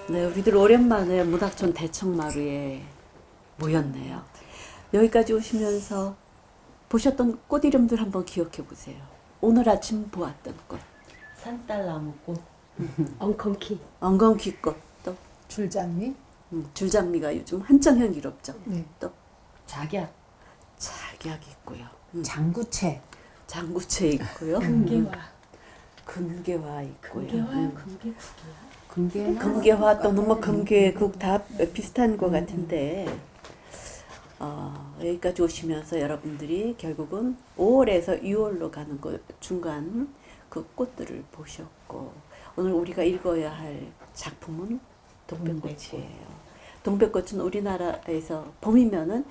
네, 우리들 오랜만에 문학촌 대청마루에 모였네요. 여기까지 오시면서 보셨던 꽃 이름들 한번 기억해 보세요. 오늘 아침 보았던 꽃. 산딸나무꽃, 엉겅키. 엉겅퀴꽃, 또 줄장미? 줄장미가 요즘 한창 향기롭죠. 네. 또 작약, 작약 있고요. 장구채. 장구채 있고요. 금계화. 금계화 있고요. 금계화요? 금계국이야? 금계. 금계화 또는 뭐 금계국 다 비슷한 것 같은데 여기까지 오시면서 여러분들이 결국은 5월에서 6월로 가는 그 중간 그 꽃들을 보셨고 오늘 우리가 읽어야 할 작품은 동백꽃이에요. 동백꽃은 우리나라에서 봄이면은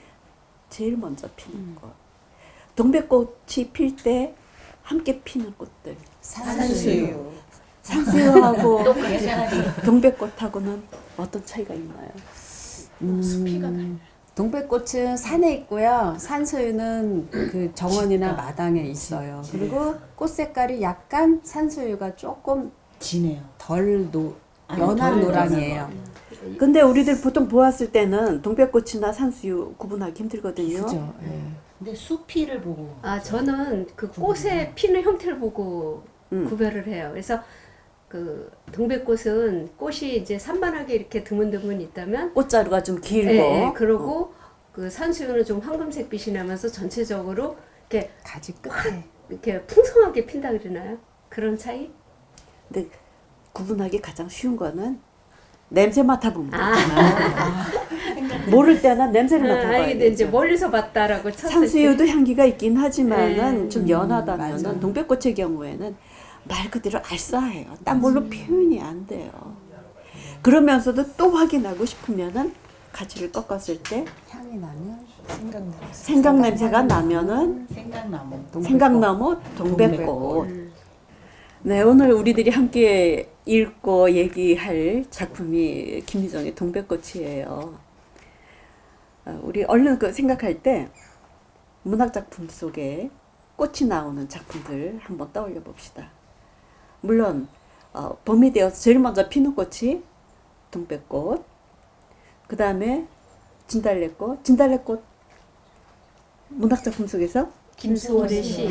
제일 먼저 피는 꽃. 동백꽃이 필 때 함께 피는 꽃들. 산수유. 산수유하고 또 계산이 동백꽃하고는 어떤 차이가 있나요? 수피가 달라요. 동백꽃은 산에 있고요. 산수유는 그 정원이나 마당에 있어요. 그리고 꽃 색깔이 약간 산수유가 조금 진해요. 연한 덜 노랑이에요. 근데 우리들 보통 보았을 때는 동백꽃이나 산수유 구분하기 힘들거든요. 그죠? 예. 근데 수피를 보고 아, 저는 그 꽃의 피는 형태를 보고 구별을 해요. 그래서 그 동백꽃은 꽃이 이제 산만하게 이렇게 드문드문 있다면 꽃자루가 좀 길고 예, 그러고 그 산수유는 좀 황금색 빛이 나면서 전체적으로 이렇게 가지 끝에. 이렇게 풍성하게 핀다 그러나요? 그런 차이? 근데 구분하기 가장 쉬운 거는 냄새 맡아보면 되잖아. 모를 때는 냄새를 맡아봐야 근데 이제 되죠. 멀리서 봤다라고 쳤을 산수유도 향기가 있긴 하지만은 좀 연하다면은 맞아. 동백꽃의 경우에는 말 그대로 알싸해요. 딴 걸로 표현이 안 돼요. 그러면서도 또 확인하고 싶으면은 가지를 꺾었을 때 향이 나면 생강 냄새가 나면은 생강나무, 생강나무 동백꽃. 네, 오늘 우리들이 함께 읽고 얘기할 작품이 김유정의 동백꽃이에요. 우리 얼른 그 생각할 때 문학 작품 속에 꽃이 나오는 작품들 한번 떠올려 봅시다. 물론 봄이 되어서 제일 먼저 피는 꽃이 동백꽃, 그 다음에 진달래꽃. 진달래꽃 문학 작품 속에서 김수월의 시.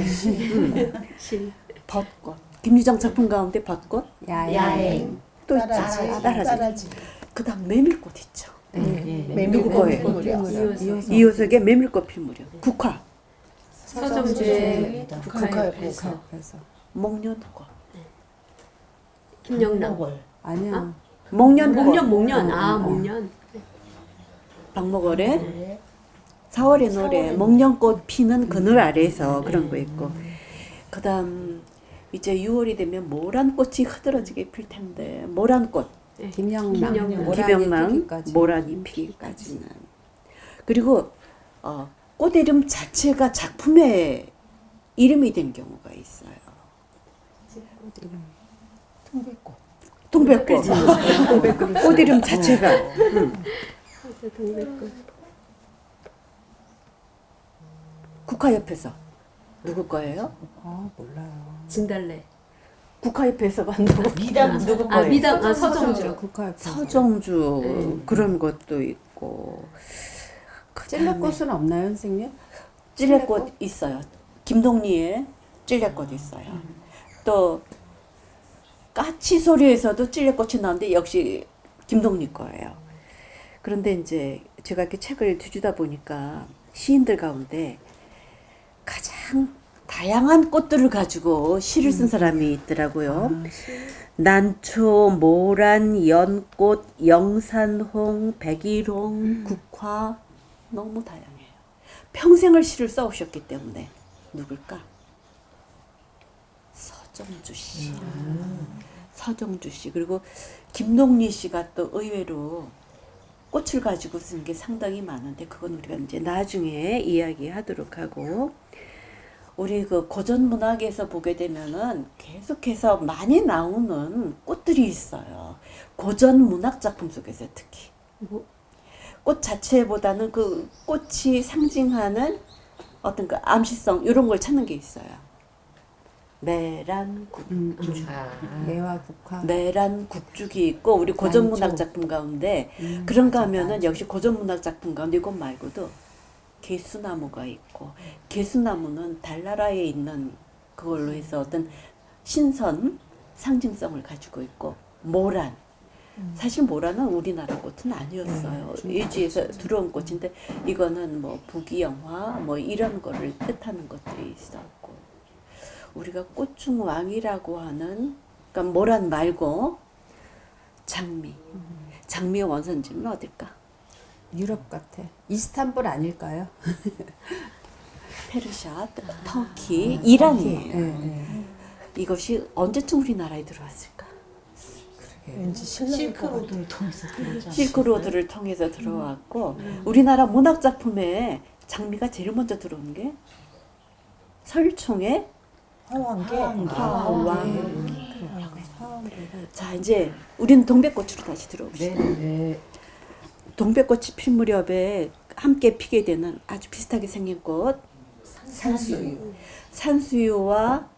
시. 벚꽃. 김유정 작품 가운데 벚꽃 야행. 또 따라지. 있죠. 따라지. 그 다음 메밀꽃 있죠. 메밀 누구 거예요? 이효석. 이효석의 메밀꽃 필 무렵. 국화, 서정주의 국화협회에서. 목련꽃. 김영남. 목월, 아니야. 목련꽃. 목련. 아, 목련. 박목월의 네. 4월의 노래, 목련꽃 피는 그늘 아래서 그런 거 있고. 그 다음 이제 6월이 되면 모란꽃이 흐드러지게 필 텐데 모란꽃, 김영남. 김영남, 모란이 피기까지는. 그리고 꽃 이름 자체가 작품의 이름이 된 경우가 있어요. 통백꽃. 동백꽃. 꽃 이름 자체가. 동백꽃. 국화협회에서 누구 거예요? 아 몰라요. 진달래. 국화협회에서가 누구 미담 누구 아, 거예요? 미담. 아, 서정주. 국화협회. 서정주 그런 것도 있고. 찔레꽃은 없나요, 선생님? 찔레꽃 있어요. 김동리의 찔레꽃 있어요. 또 까치소리에서도 찔레꽃이 나오는데 역시 김동리 거예요. 그런데 이제 제가 이렇게 책을 뒤주다 보니까 시인들 가운데 가장 다양한 꽃들을 가지고 시를 쓴 사람이 있더라고요. 난초, 모란, 연꽃, 영산홍, 백일홍, 국화 너무 다양해요. 평생을 시를 써오셨기 때문에 누굴까? 서정주 씨. 서정주 씨. 그리고 김동리 씨가 또 의외로 꽃을 가지고 쓴 게 상당히 많은데 그건 우리가 이제 나중에 이야기하도록 하고 우리 그 고전 문학에서 보게 되면은 계속해서 많이 나오는 꽃들이 있어요. 고전 문학 작품 속에서 특히. 꽃 자체보다는 그 꽃이 상징하는 어떤 그 암시성 이런 걸 찾는 게 있어요. 메란국. 매화 국화. 메란국죽이 있고 우리 고전문학 난초. 작품 가운데 그런가 하면은 역시 고전문학 작품 가운데 이것 말고도 개수나무가 있고 개수나무는 달나라에 있는 그걸로 해서 어떤 신선 상징성을 가지고 있고 모란 사실 모란은 우리나라 꽃은 아니었어요. 일지에서 들어온 꽃인데 이거는 뭐 부귀영화 뭐 이런 거를 뜻하는 것들이 있었고 우리가 꽃 중 왕이라고 하는 그러니까 모란 말고 장미. 장미의 원산지는 어딜까? 유럽 같아. 이스탄불 아닐까요? 페르시아, 터키, 이란이에요. 네. 이것이 언제쯤 우리나라에 들어왔을까? 왠지 실크로드를 통해서 들어오지 실크로드를 통해서 들어왔고 우리나라 문학 작품에 장미가 제일 먼저 들어온 게 설총의 화환계. 화환. 자 이제 우리는 동백꽃으로 다시 들어옵시다. 동백꽃이 필 무렵에 함께 피게 되는 아주 비슷하게 생긴 꽃 산수유. 산수유와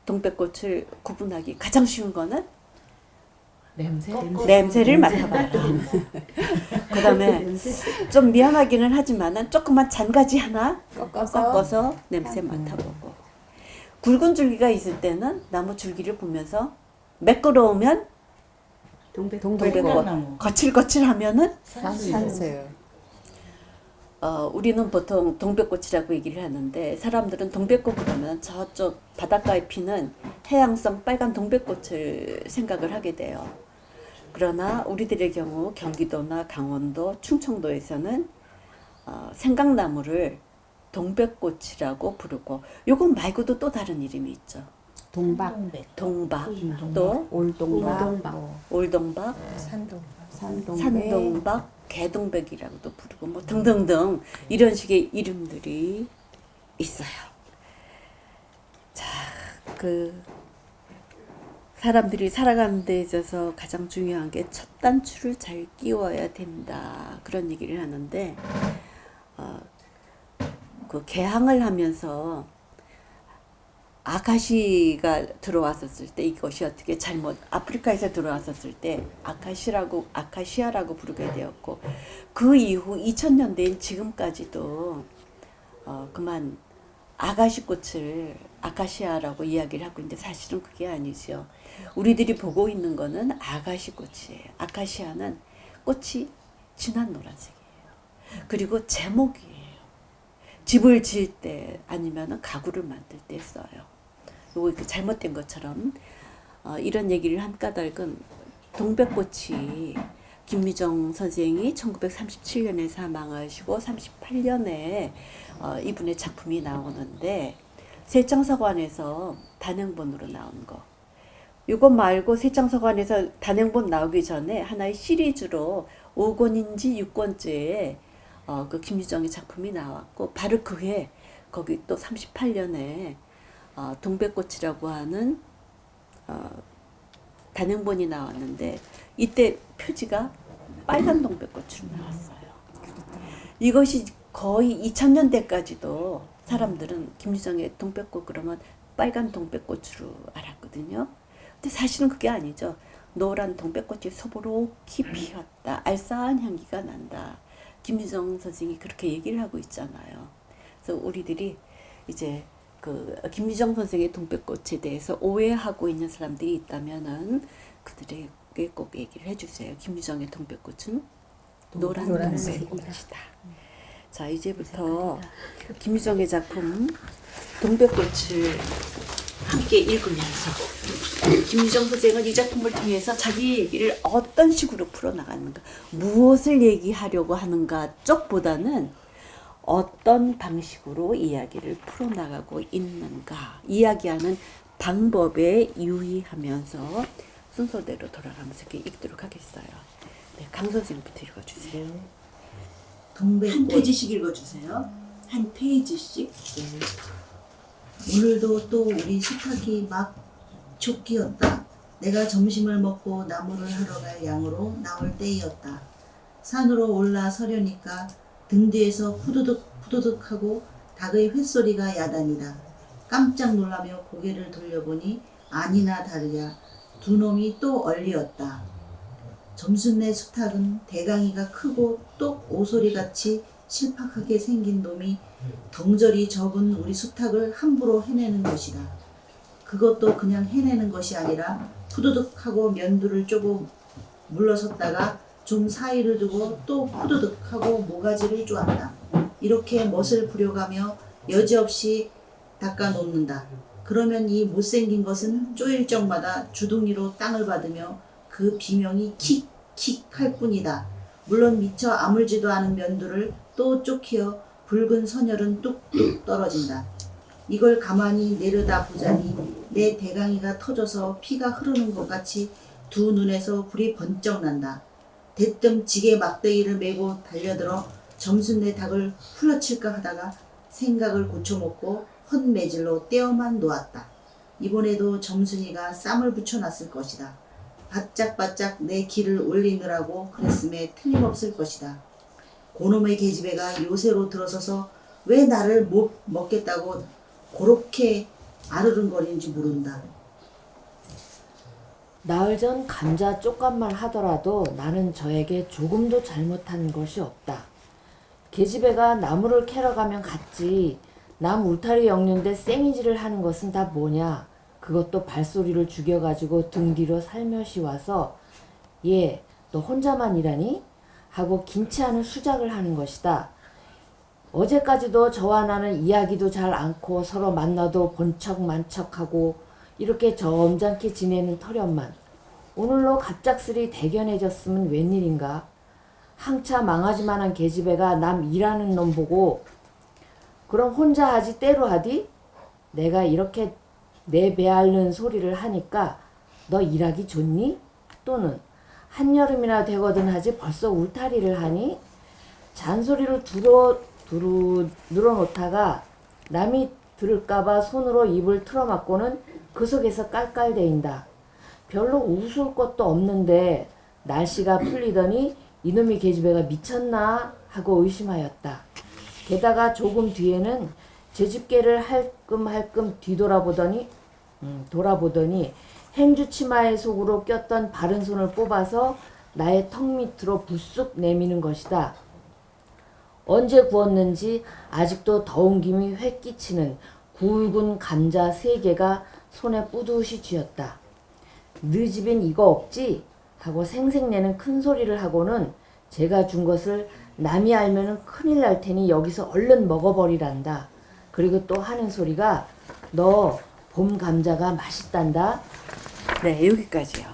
동백꽃을 구분하기 가장 쉬운 거는 냄새를 맡아봐라. 그 다음에 좀 미안하기는 하지만 조그만 잔가지 하나 꺾어서 냄새 맡아보고 굵은 줄기가 있을 때는 나무 줄기를 보면서 매끄러우면 동백꽃 동백나무. 거칠거칠하면은 산수유. 우리는 보통 동백꽃이라고 얘기를 하는데 사람들은 동백꽃 그러면 저쪽 바닷가에 피는 해양성 빨간 동백꽃을 생각을 하게 돼요. 그러나 우리들의 경우 경기도나 강원도, 충청도에서는 생강나무를 동백꽃이라고 부르고 요거 말고도 또 다른 이름이 있죠. 동박, 동박, 또 올동박, 올동박, 산동백, 산동박, 개동백이라고도 부르고 뭐 등등등 이런 식의 이름들이 있어요. 자, 그 사람들이 살아가는 데 있어서 가장 중요한 게 첫 단추를 잘 끼워야 된다 그런 얘기를 하는데 그 개항을 하면서 아카시가 들어왔었을 때 이것이 어떻게 잘못 아프리카에서 들어왔었을 때 아카시아라고 부르게 되었고 그 이후 2000년대인 지금까지도 그만 아가시꽃을 아카시아라고 이야기를 하고 있는데 사실은 그게 아니죠. 우리들이 보고 있는 거는 아가시꽃이에요. 아카시아는 꽃이 진한 노란색이에요. 그리고 제목이에요. 집을 지을 때 아니면 가구를 만들 때 써요. 요거 잘못된 것처럼 이런 얘기를 한 까닭은 동백꽃이 김미정 선생이 1937년에 사망하시고 38년에 이분의 작품이 나오는데 세창서관에서 단행본으로 나온 거. 이것 말고 세창서관에서 단행본 나오기 전에 하나의 시리즈로 5권인지 6권째에 그 김유정의 작품이 나왔고 바로 그해 거기 또 38년에 동백꽃이라고 하는 단행본이 나왔는데 이때 표지가 빨간 동백꽃으로 나왔어요. 이것이 거의 2000년대까지도 사람들은 김유정의 동백꽃 그러면 빨간 동백꽃으로 알았거든요. 근데 사실은 그게 아니죠. 노란 동백꽃이 소보록히 피었다. 알싸한 향기가 난다. 김유정 선생이 그렇게 얘기를 하고 있잖아요. 그래서 우리들이 이제 그 김유정 선생의 동백꽃에 대해서 오해하고 있는 사람들이 있다면은 그들에게 꼭 얘기를 해주세요. 김유정의 동백꽃은 노란 동백꽃이다. 자 이제부터 김유정의 작품 동백꽃을 함께 읽으면서 김유정 선생은 이 작품을 통해서 자기 얘기를 어떤 식으로 풀어나가는가, 무엇을 얘기하려고 하는가 쪽보다는 어떤 방식으로 이야기를 풀어나가고 있는가, 이야기하는 방법에 유의하면서 순서대로 돌아가면서 이렇게 읽도록 하겠어요. 네, 강 선생님부터 읽어주세요. 한 페이지씩 읽어주세요. 한 페이지씩. 오늘도 또 우리 식탁이 막 족기였다. 내가 점심을 먹고 나무를 하러 갈 양으로 나올 때이었다. 산으로 올라 서려니까 등 뒤에서 푸드득 푸드득 하고 닭의 횟소리가 야단이다. 깜짝 놀라며 고개를 돌려보니 아니나 다르랴 두 놈이 또 얼리었다. 점순네 수탉은 대강이가 크고 똑 오소리같이 실팍하게 생긴 놈이 덩저리 적은 우리 수탉을 함부로 해내는 것이다. 그것도 그냥 해내는 것이 아니라 푸드득 하고 면두를 쪼고 물러섰다가 좀 사이를 두고 또 푸드득 하고 모가지를 쪼았다. 이렇게 멋을 부려가며 여지없이 닦아 놓는다. 그러면 이 못생긴 것은 쪼일 적마다 주둥이로 땅을 받으며 그 비명이 킥킥 할 뿐이다. 물론 미처 아물지도 않은 면두를 또 쪽히어 붉은 선혈은 뚝뚝 떨어진다. 이걸 가만히 내려다 보자니 내 대강이가 터져서 피가 흐르는 것 같이 두 눈에서 불이 번쩍 난다. 대뜸 지게 막대기를 메고 달려들어 점순네 닭을 후려칠까 하다가 생각을 고쳐먹고 헛매질로 떼어만 놓았다. 이번에도 점순이가 쌈을 붙여놨을 것이다. 바짝바짝 내 기를 올리느라고 그랬음에 틀림없을 것이다. 고놈의 계집애가 요새로 들어서서 왜 나를 못 먹겠다고 그렇게 아르른거리는지 모른다. 나흘 전 감자 쪽값만 하더라도 나는 저에게 조금도 잘못한 것이 없다. 계집애가 나무를 캐러 가면 갔지. 남 울타리 엮는데 쌩이질을 하는 것은 다 뭐냐. 그것도 발소리를 죽여가지고 등 뒤로 살며시 와서 얘, 너 혼자만 일하니? 하고 긴치 않은 수작을 하는 것이다. 어제까지도 저와 나는 이야기도 잘 않고 서로 만나도 본척만척하고 이렇게 점잖게 지내는 터련만 오늘로 갑작스레 대견해졌으면 웬일인가. 항차 망하지만한 계집애가 남 일하는 놈 보고 그럼 혼자 하지 때로 하디? 내가 이렇게 내 배 앓는 소리를 하니까 너 일하기 좋니? 또는 한여름이나 되거든 하지 벌써 울타리를 하니? 잔소리를 두루 늘어놓다가 남이 들을까봐 손으로 입을 틀어막고는 그 속에서 깔깔대인다. 별로 웃을 것도 없는데 날씨가 풀리더니 이놈의 계집애가 미쳤나 하고 의심하였다. 게다가 조금 뒤에는 제 집게를 할끔할끔 돌아보더니 행주 치마의 속으로 꼈던 바른 손을 뽑아서 나의 턱 밑으로 부쑥 내미는 것이다. 언제 구웠는지 아직도 더운 김이 회 끼치는 굵은 감자 3개가 손에 뿌듯이 쥐었다. 너 집엔 이거 없지? 하고 생색내는 큰 소리를 하고는 제가 준 것을 남이 알면은 큰일 날 테니 여기서 얼른 먹어버리란다. 그리고 또 하는 소리가 너 봄 감자가 맛있단다. 네, 여기까지요.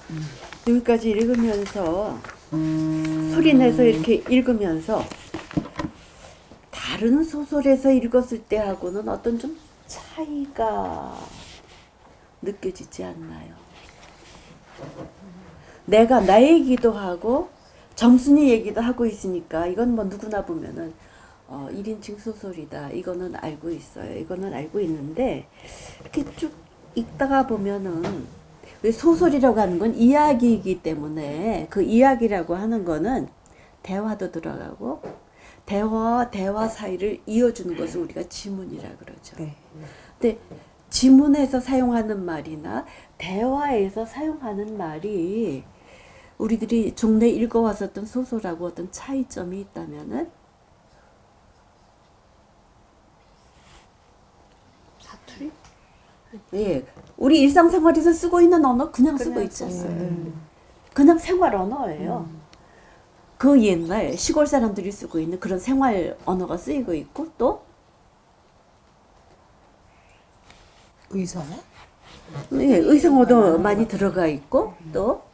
여기까지 읽으면서 소리내서 이렇게 읽으면서 다른 소설에서 읽었을 때하고는 어떤 좀 차이가 느껴지지 않나요? 내가 나 얘기도 하고 점순이 얘기도 하고 있으니까 이건 뭐 누구나 보면은 1인칭 소설이다. 이거는 알고 있어요. 이거는 알고 있는데 이렇게 쭉 읽다가 보면은 왜 소설이라고 하는 건 이야기이기 때문에 그 이야기라고 하는 거는 대화도 들어가고 대화 사이를 이어주는 것을 우리가 지문이라 그러죠. 네. 근데 지문에서 사용하는 말이나 대화에서 사용하는 말이 우리들이 종래 읽어왔었던 소설하고 어떤 차이점이 있다면은 사투리? 예, 우리 일상생활에서 쓰고 있는 언어 그냥 쓰고 있었어요. 그냥 생활 언어예요. 그 옛날 시골 사람들이 쓰고 있는 그런 생활 언어가 쓰이고 있고 또 의사? 예, 의성어도 많이 들어가 있고 또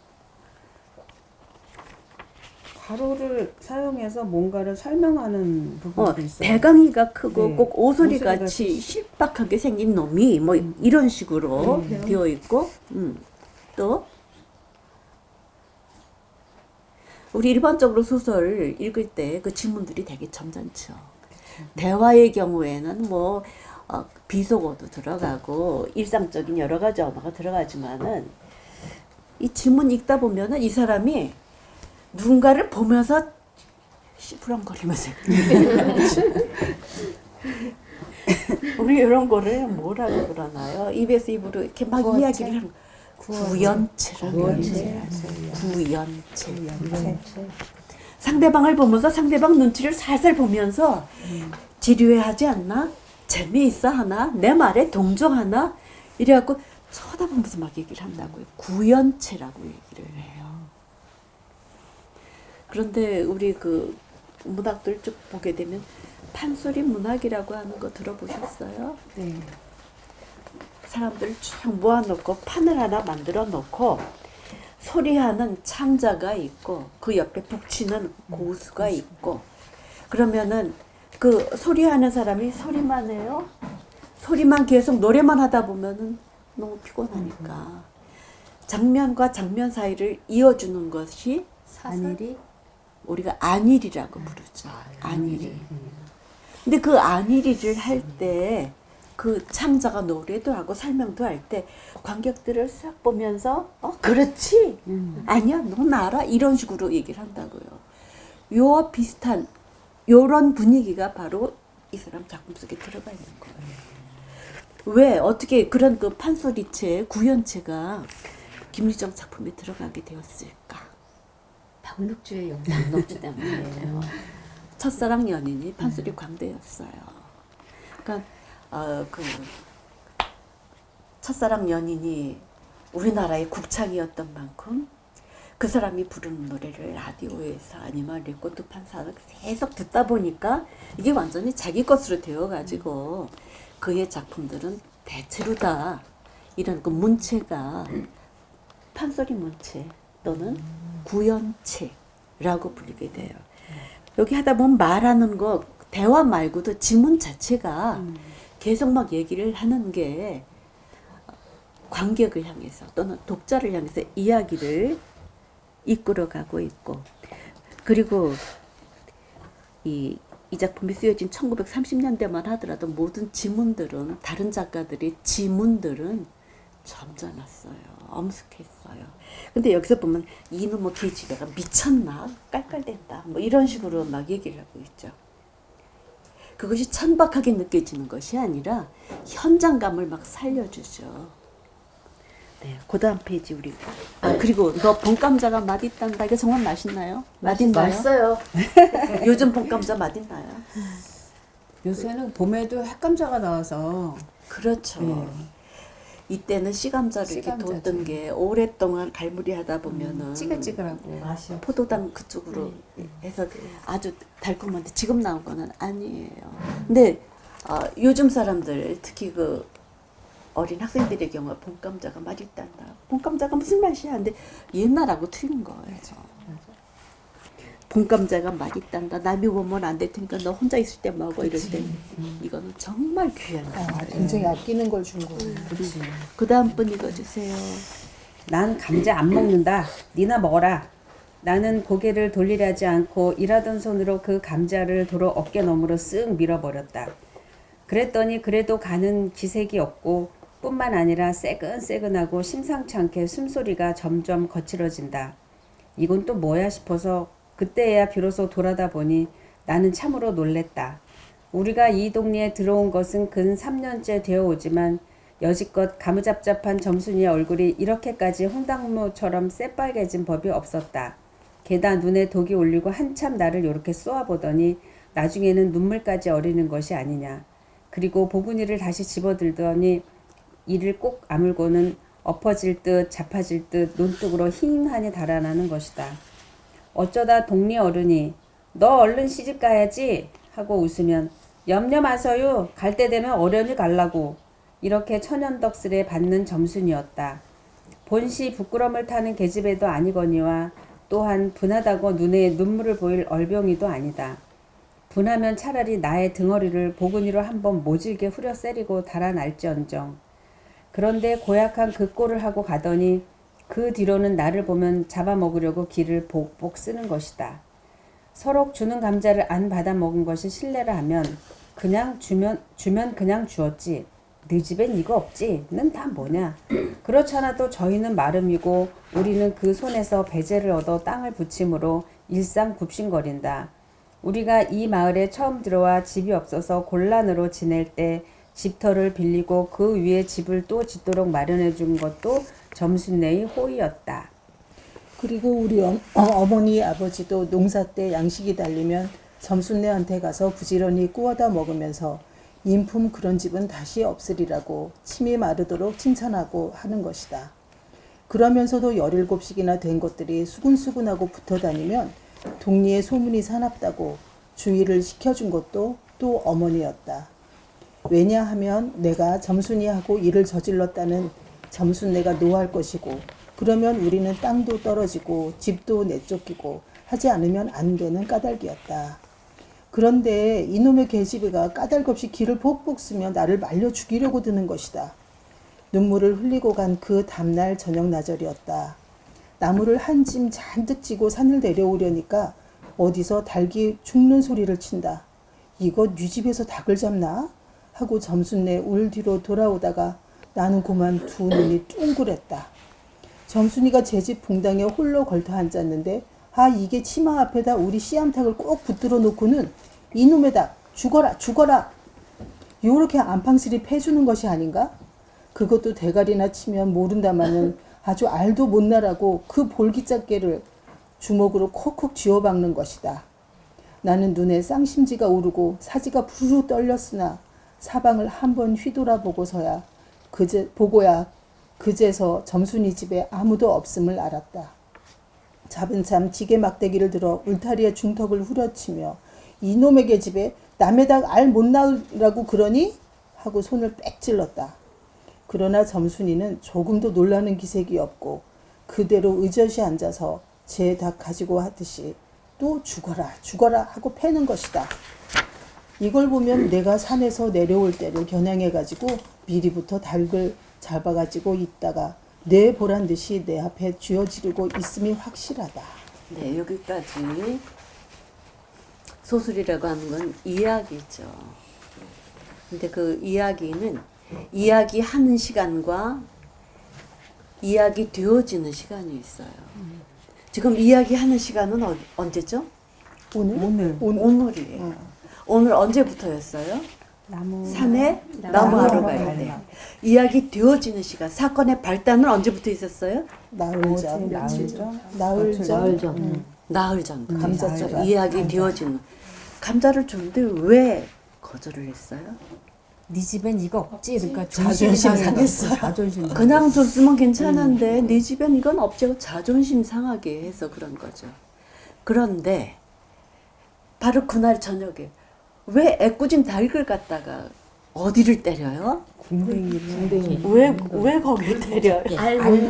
가로를 사용해서 뭔가를 설명하는 부분도 있어요. 대강이가 크고 네. 꼭 오소리 오소리가 같이 실박하게 생긴 놈이 뭐 이런 식으로 되어 있고 또 우리 일반적으로 소설 읽을 때 그 지문들이 되게 점잖죠. 대화의 경우에는 뭐 비속어도 들어가고 일상적인 여러 가지 언어가 들어가지만은 이 지문 읽다 보면은 이 사람이 누군가를 보면서 시부렁거리면서 우리 이런 거를 뭐라고 그러나요? 입에서 입으로 이렇게 막 구연체? 이야기를 하는 구연체라고 구연체. 구연체. 상대방을 보면서 상대방 눈치를 살살 보면서 지루해하지 않나? 재미있어 하나? 내 말에 동조하나? 이래갖고 쳐다보면서 막 얘기를 한다고요. 구연체라고 얘기를 해요. 그런데 우리 그 문학들 쭉 보게 되면 판소리 문학이라고 하는 거 들어보셨어요? 네. 사람들 쭉 모아놓고 판을 하나 만들어 놓고 소리하는 창자가 있고 그 옆에 북치는 고수가 있고 그러면은 그 소리하는 사람이 소리만 해요. 소리만 계속 노래만 하다 보면은 너무 피곤하니까 장면과 장면 사이를 이어주는 것이 안일이 우리가 안일이라고 부르죠. 안일이. 근데 그 안일이를 할 때 그 창자가 노래도 하고 설명도 할 때 관객들을 싹 보면서 그렇지 아니야 넌 알아 이런 식으로 얘기를 한다고요. 요와 비슷한 요런 분위기가 바로 이 사람 작품 속에 들어가 있는 거예요. 왜 어떻게 그런 그 판소리체 구연체가 김유정 작품에 들어가게 되었을까? 박록주의 영향. 녹주 때문이에요. 첫사랑 연인이 판소리 광대였어요. 그러니까 그 첫사랑 연인이 우리나라의 국창이었던 만큼 그 사람이 부르는 노래를 라디오에서 아니면 레코드판사를 계속 듣다 보니까 이게 완전히 자기 것으로 되어가지고 그의 작품들은 대체로 다 이런 그 문체가 판소리 문체 또는 구연체라고 불리게 돼요. 여기 하다 보면 말하는 거 대화 말고도 지문 자체가 계속 막 얘기를 하는 게 관객을 향해서 또는 독자를 향해서 이야기를 이끌어가고 있고 그리고 이 작품이 쓰여진 1930년대만 하더라도 모든 지문들은 다른 작가들의 지문들은 점잖았어요. 엄숙했어요. 근데 여기서 보면 이놈의 계집애가 미쳤나? 깔깔댄다. 뭐 이런 식으로 막 얘기를 하고 있죠. 그것이 천박하게 느껴지는 것이 아니라 현장감을 막 살려주죠. 네, 그 다음 페이지 우리. 그리고 너 봄감자가 맛있단다. 이거 정말 맛있나요? 맛있나요? 맛있어요. 요즘 봄감자 맛있나요? 요새는 봄에도 핵감자가 나와서 그렇죠. 네. 이때는 씨감자를 이렇게 씨감자죠. 돋던 게 오랫동안 갈무리 하다 보면은 찌글찌글하고 포도당 그쪽으로 해서 아주 달콤한데 지금 나온 거는 아니에요. 근데 요즘 사람들 특히 그 어린 학생들의 경우 봄감자가 맛있단다. 봄감자가 무슨 맛이야? 근데 옛날하고 틀린 거예요. 봄감자가 맛있단다. 남이 보면 안 될 테니까 너 혼자 있을 때 먹어. 이럴 때 이거는 정말 귀한 거예요. 굉장히 아끼는 걸 준 거예요. 그 다음 분 읽어주세요. 난 감자 안 먹는다. 니나 먹어라. 나는 고개를 돌리려지 않고 일하던 손으로 그 감자를 도로 어깨 너머로 쓱 밀어버렸다. 그랬더니 그래도 가는 기색이 없고 뿐만 아니라 새근새근하고 심상치 않게 숨소리가 점점 거칠어진다. 이건 또 뭐야 싶어서 그때야 비로소 돌아다 보니 나는 참으로 놀랬다. 우리가 이 동네에 들어온 것은 근 3년째 되어 오지만 여지껏 가무잡잡한 점순이의 얼굴이 이렇게까지 홍당무처럼 새빨개진 법이 없었다. 게다 눈에 독이 올리고 한참 나를 이렇게 쏘아보더니 나중에는 눈물까지 어리는 것이 아니냐. 그리고 보구니를 다시 집어들더니 이를 꼭 아물고는 엎어질 듯 자빠질 듯 논뚝으로 힝하니 달아나는 것이다. 어쩌다 동네 어른이 너 얼른 시집 가야지 하고 웃으면 염려 마서요. 갈 때 되면 어련히 갈라고. 이렇게 천연덕스레 받는 점순이었다. 본시 부끄럼을 타는 계집애도 아니거니와 또한 분하다고 눈에 눈물을 보일 얼병이도 아니다. 분하면 차라리 나의 등허리를 보구니로 한번 모질게 후려 세리고 달아날지언정. 그런데 고약한 그 꼴을 하고 가더니 그 뒤로는 나를 보면 잡아먹으려고 기를 복복 쓰는 것이다. 서로 주는 감자를 안 받아 먹은 것이 실례라 하면 그냥 주면 그냥 주었지. 네 집엔 이거 없지? 는 다 뭐냐? 그렇잖아도 저희는 마름이고 우리는 그 손에서 배제를 얻어 땅을 부침으로 일상 굽신거린다. 우리가 이 마을에 처음 들어와 집이 없어서 곤란으로 지낼 때 집터를 빌리고 그 위에 집을 또 짓도록 마련해 준 것도 점순네의 호의였다. 그리고 우리 어머니 아버지도 농사 때 양식이 달리면 점순네한테 가서 부지런히 구워다 먹으면서 인품 그런 집은 다시 없으리라고 침이 마르도록 칭찬하고 하는 것이다. 그러면서도 17씩이나 된 것들이 수근수근하고 붙어 다니면 동리에 소문이 사납다고 주의를 시켜준 것도 또 어머니였다. 왜냐하면 내가 점순이하고 일을 저질렀다는 점순네가 노할 것이고 그러면 우리는 땅도 떨어지고 집도 내쫓기고 하지 않으면 안 되는 까닭이었다. 그런데 이놈의 계집애가 까닭 없이 기를 폭폭 쓰며 나를 말려 죽이려고 드는 것이다. 눈물을 흘리고 간 그 다음날 저녁 나절이었다. 나무를 한 짐 잔뜩 지고 산을 내려오려니까 어디서 닭이 죽는 소리를 친다. 이거 네 집에서 닭을 잡나? 하고 점순네 울 뒤로 돌아오다가 나는 그만 두 눈이 둥그랬다. 점순이가 제 집 봉당에 홀로 걸터 앉았는데 이게 치마 앞에다 우리 씨암탉을 꼭 붙들어 놓고는 이놈의 닭 죽어라 죽어라 요렇게 안팡스리 패주는 것이 아닌가? 그것도 대가리나 치면 모른다마는 아주 알도 못 나라고 그 볼기짝개를 주먹으로 콕콕 쥐어박는 것이다. 나는 눈에 쌍심지가 오르고 사지가 부르르 떨렸으나 사방을 한번 휘돌아보고서야 그제서 점순이 집에 아무도 없음을 알았다. 잡은 참 지게 막대기를 들어 울타리에 중턱을 후려치며 이놈의 계집애 남의 닭 알 못 낳으라고 그러니? 하고 손을 빽 찔렀다. 그러나 점순이는 조금도 놀라는 기색이 없고 그대로 의젓이 앉아서 제 닭 가지고 하듯이 또 죽어라 죽어라 하고 패는 것이다. 이걸 보면 내가 산에서 내려올 때를 겨냥해가지고 미리부터 닭을 잡아가지고 있다가 뇌 보란 듯이 내 앞에 쥐어지르고 있음이 확실하다. 네, 여기까지 소설이라고 하는 건 이야기죠. 근데 그 이야기는 이야기하는 시간과 이야기 되어지는 시간이 있어요. 지금 이야기하는 시간은 언제죠? 오늘이에요. 오늘 언제부터였어요? 산에 나무하러 갈 때. 이야기 되어지는 시간, 사건의 발단은 언제부터 있었어요? 나흘 전. 나흘 전부터 감자가 있었죠. 이야기 되어지는. 감자를 줬는데 왜 거절을 했어요? 네 집엔 이거 없지? 그러니까 자존심 상했어. 자존심. 그냥 줬으면 괜찮은데 네 집엔 이건 없지 자존심 상하게 해서 그런 거죠. 그런데 바로 그날 저녁에 왜 애꿎은 닭을 갖다가 어디를 때려요? 궁뎅이. 왜 거기를 때려요? 알고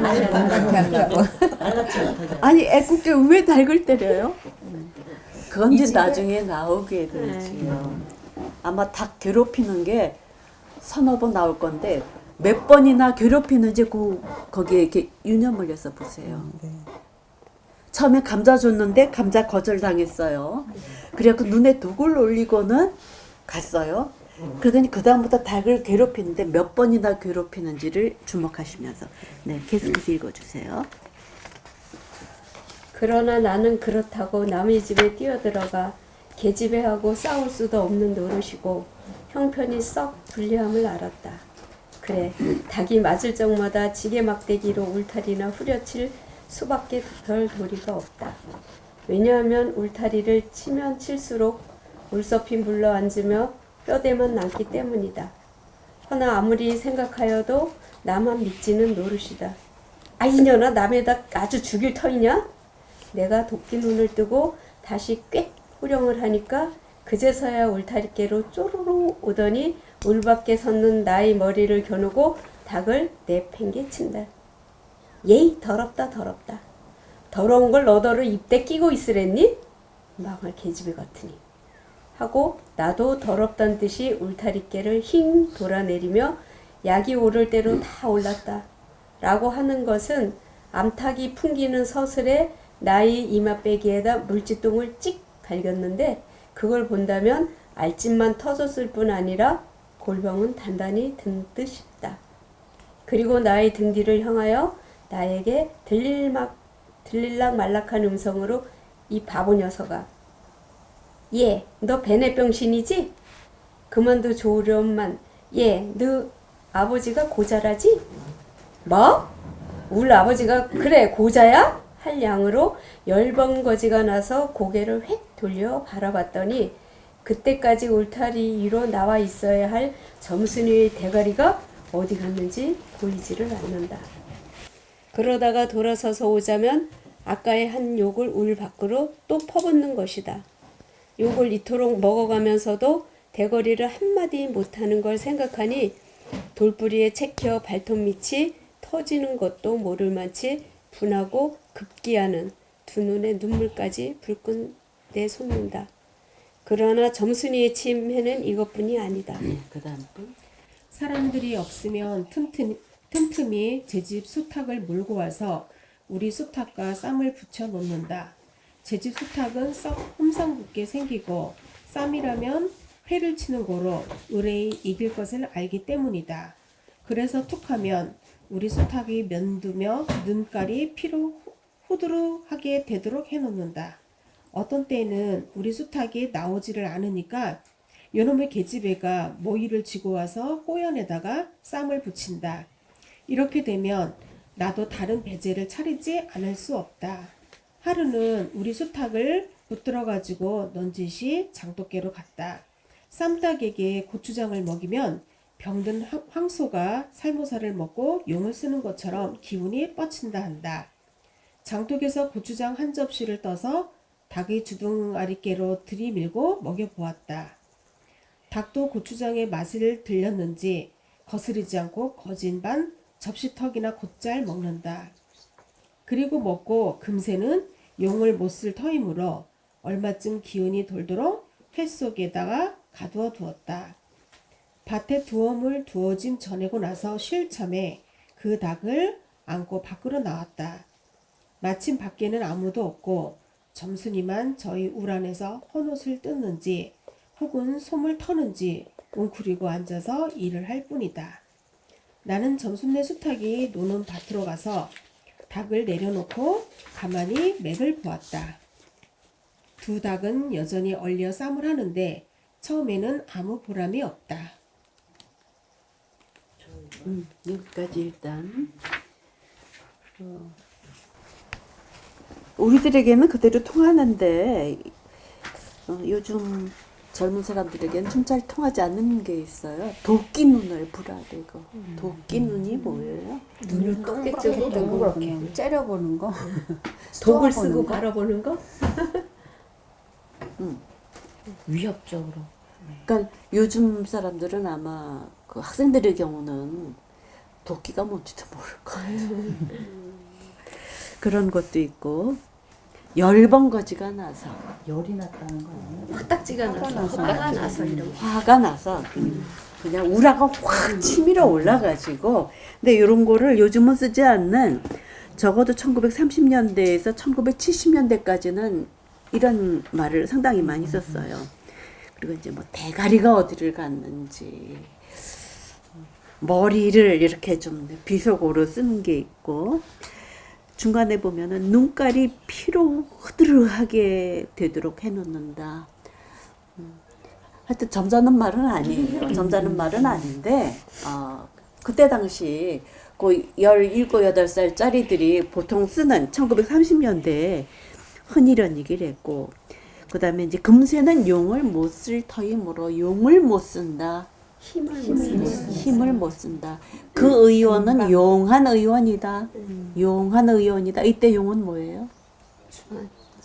아니 애꿎게 왜 닭을 때려요? 그건 이제 나중에 나오게 되지요. 아마 닭 괴롭히는 게 서너 번 나올 건데 몇 번이나 괴롭히는지 거기에 이렇게 유념을 해서 보세요. 처음에 감자 줬는데 감자 거절당했어요. 그래갖고 눈에 독을 올리고는 갔어요. 그러더니 그 다음부터 닭을 괴롭히는데 몇 번이나 괴롭히는지를 주목하시면서 계속해서 읽어주세요. 그러나 나는 그렇다고 남의 집에 뛰어들어가 계집애하고 싸울 수도 없는 노릇이고 형편이 썩 불리함을 알았다. 그래, 닭이 맞을 적마다 지게 막대기로 울타리나 후려칠 수밖에 별 도리가 없다. 왜냐하면 울타리를 치면 칠수록 물섭이 물러앉으며 뼈대만 남기 때문이다. 허나 아무리 생각하여도 나만 믿지는 노릇이다. 이년아 남의 닭 아주 죽일 터이냐? 내가 도끼 눈을 뜨고 다시 꽥 후령을 하니까 그제서야 울타리께로 쪼르르 오더니 울 밖에 섰는 나의 머리를 겨누고 닭을 내팽개친다. 예이 더럽다 더럽다. 더러운 걸 너더러 입대 끼고 있으랬니? 망할 계집애 같으니. 하고 나도 더럽단 듯이 울타리께를 힝 돌아내리며 약이 오를 대로 다 올랐다. 라고 하는 것은 암탉이 풍기는 서슬에 나의 이마빼기에다 물지똥을 찍 갈겼는데 그걸 본다면 알집만 터졌을 뿐 아니라 골병은 단단히 든 듯 싶다. 그리고 나의 등 뒤를 향하여 나에게 들릴락 말락한 음성으로 이 바보 녀석아, 너 베네병신이지? 그만도 좋으련만 예, 너 아버지가 고자라지? 뭐? 울 아버지가 그래 고자야? 할 양으로 열번거지가 나서 고개를 획 돌려 바라봤더니 그때까지 울타리 위로 나와 있어야 할 점순이의 대가리가 어디 갔는지 보이지를 않는다. 그러다가 돌아서서 오자면 아까의 한 욕을 울 밖으로 또 퍼붓는 것이다. 욕을 이토록 먹어가면서도 대거리를 한마디 못하는 걸 생각하니 돌뿌리에 채켜 발톱 밑이 터지는 것도 모를 만치 분하고 급기야는 두 눈에 눈물까지 불끈 내솟는다. 그러나 점순이의 침해는 이것뿐이 아니다. 그 다음 분. 사람들이 없으면 틈틈이 제 집 수탉을 몰고 와서 우리 수탉과 쌈을 붙여 놓는다. 제 집 수탉은 썩 험상궂게 생기고 쌈이라면 회를 치는 고로 의뢰이 이길 것을 알기 때문이다. 그래서 툭하면 우리 수탉이 면두며 눈깔이 피로 후두룩하게 되도록 해놓는다. 어떤 때에는 우리 수탉이 나오지를 않으니까 요놈의 계집애가 모이를 쥐고 와서 꼬연에다가 쌈을 붙인다. 이렇게 되면 나도 다른 배제를 차리지 않을 수 없다. 하루는 우리 수탉을 붙들어가지고 넌지시 장독계로 갔다. 쌈닭에게 고추장을 먹이면 병든 황소가 살모사를 먹고 용을 쓰는 것처럼 기운이 뻗친다 한다. 장독에서 고추장 한 접시를 떠서 닭의 주둥아리께로 들이밀고 먹여보았다. 닭도 고추장의 맛을 들렸는지 거스르지 않고 거진반 접시턱이나 곧잘 먹는다. 그리고 먹고 금세는 용을 못 쓸 터이므로 얼마쯤 기운이 돌도록 회 속에다가 가두어 두었다. 밭에 두어물 두어짐 전하고 나서 쉴 참에 그 닭을 안고 밖으로 나왔다. 마침 밖에는 아무도 없고 점순이만 저희 울 안에서 헌옷을 뜯는지 혹은 솜을 터는지 웅크리고 앉아서 일을 할 뿐이다. 나는 점순네 수탉이 노는 밭으로 가서 닭을 내려놓고 가만히 맥을 보았다. 두 닭은 여전히 얼려 쌈을 하는데 처음에는 아무 보람이 없다. 여기까지 일단 우리들에게는 그대로 통하는데 요즘 젊은 사람들에게는 좀 잘 통하지 않는 게 있어요. 도끼 눈을 부라대고. 도끼 눈이 뭐예요? 눈을 동그랗게 뜨고 그냥 째려보는 거. 독을 쏘아보는 쓰고 거. 바라보는 거? 위협적으로. 그러니까 요즘 사람들은 아마 그 학생들의 경우는 도끼가 뭔지도 모를 거예요. 그런 것도 있고 열번거지가 나서 열이 났다는 거 아니에요? 화딱지가 나서 화가 나서 이런 거. 화가 나서 그냥 우라가 확 치밀어 올라가지고 근데 이런 거를 요즘은 쓰지 않는 적어도 1930년대에서 1970년대까지는 이런 말을 상당히 많이 썼어요. 그리고 이제 뭐 대가리가 어디를 갔는지 머리를 이렇게 좀 비속어로 쓰는 게 있고 중간에 보면은 눈깔이 피로 흐드르하게 되도록 해놓는다. 하여튼 점잖은 말은 아니에요. 점잖은 말은 아닌데 그때 당시 그 17, 18살짜리들이 보통 쓰는 1930년대에 흔히 이런 얘기를 했고 그 다음에 이제 금세는 용을 못 쓸 터이므로 용을 못 쓴다. 힘을 못 쓴다. 그 의원은 용한 의원이다. 용한 의원이다. 이때 용은 뭐예요?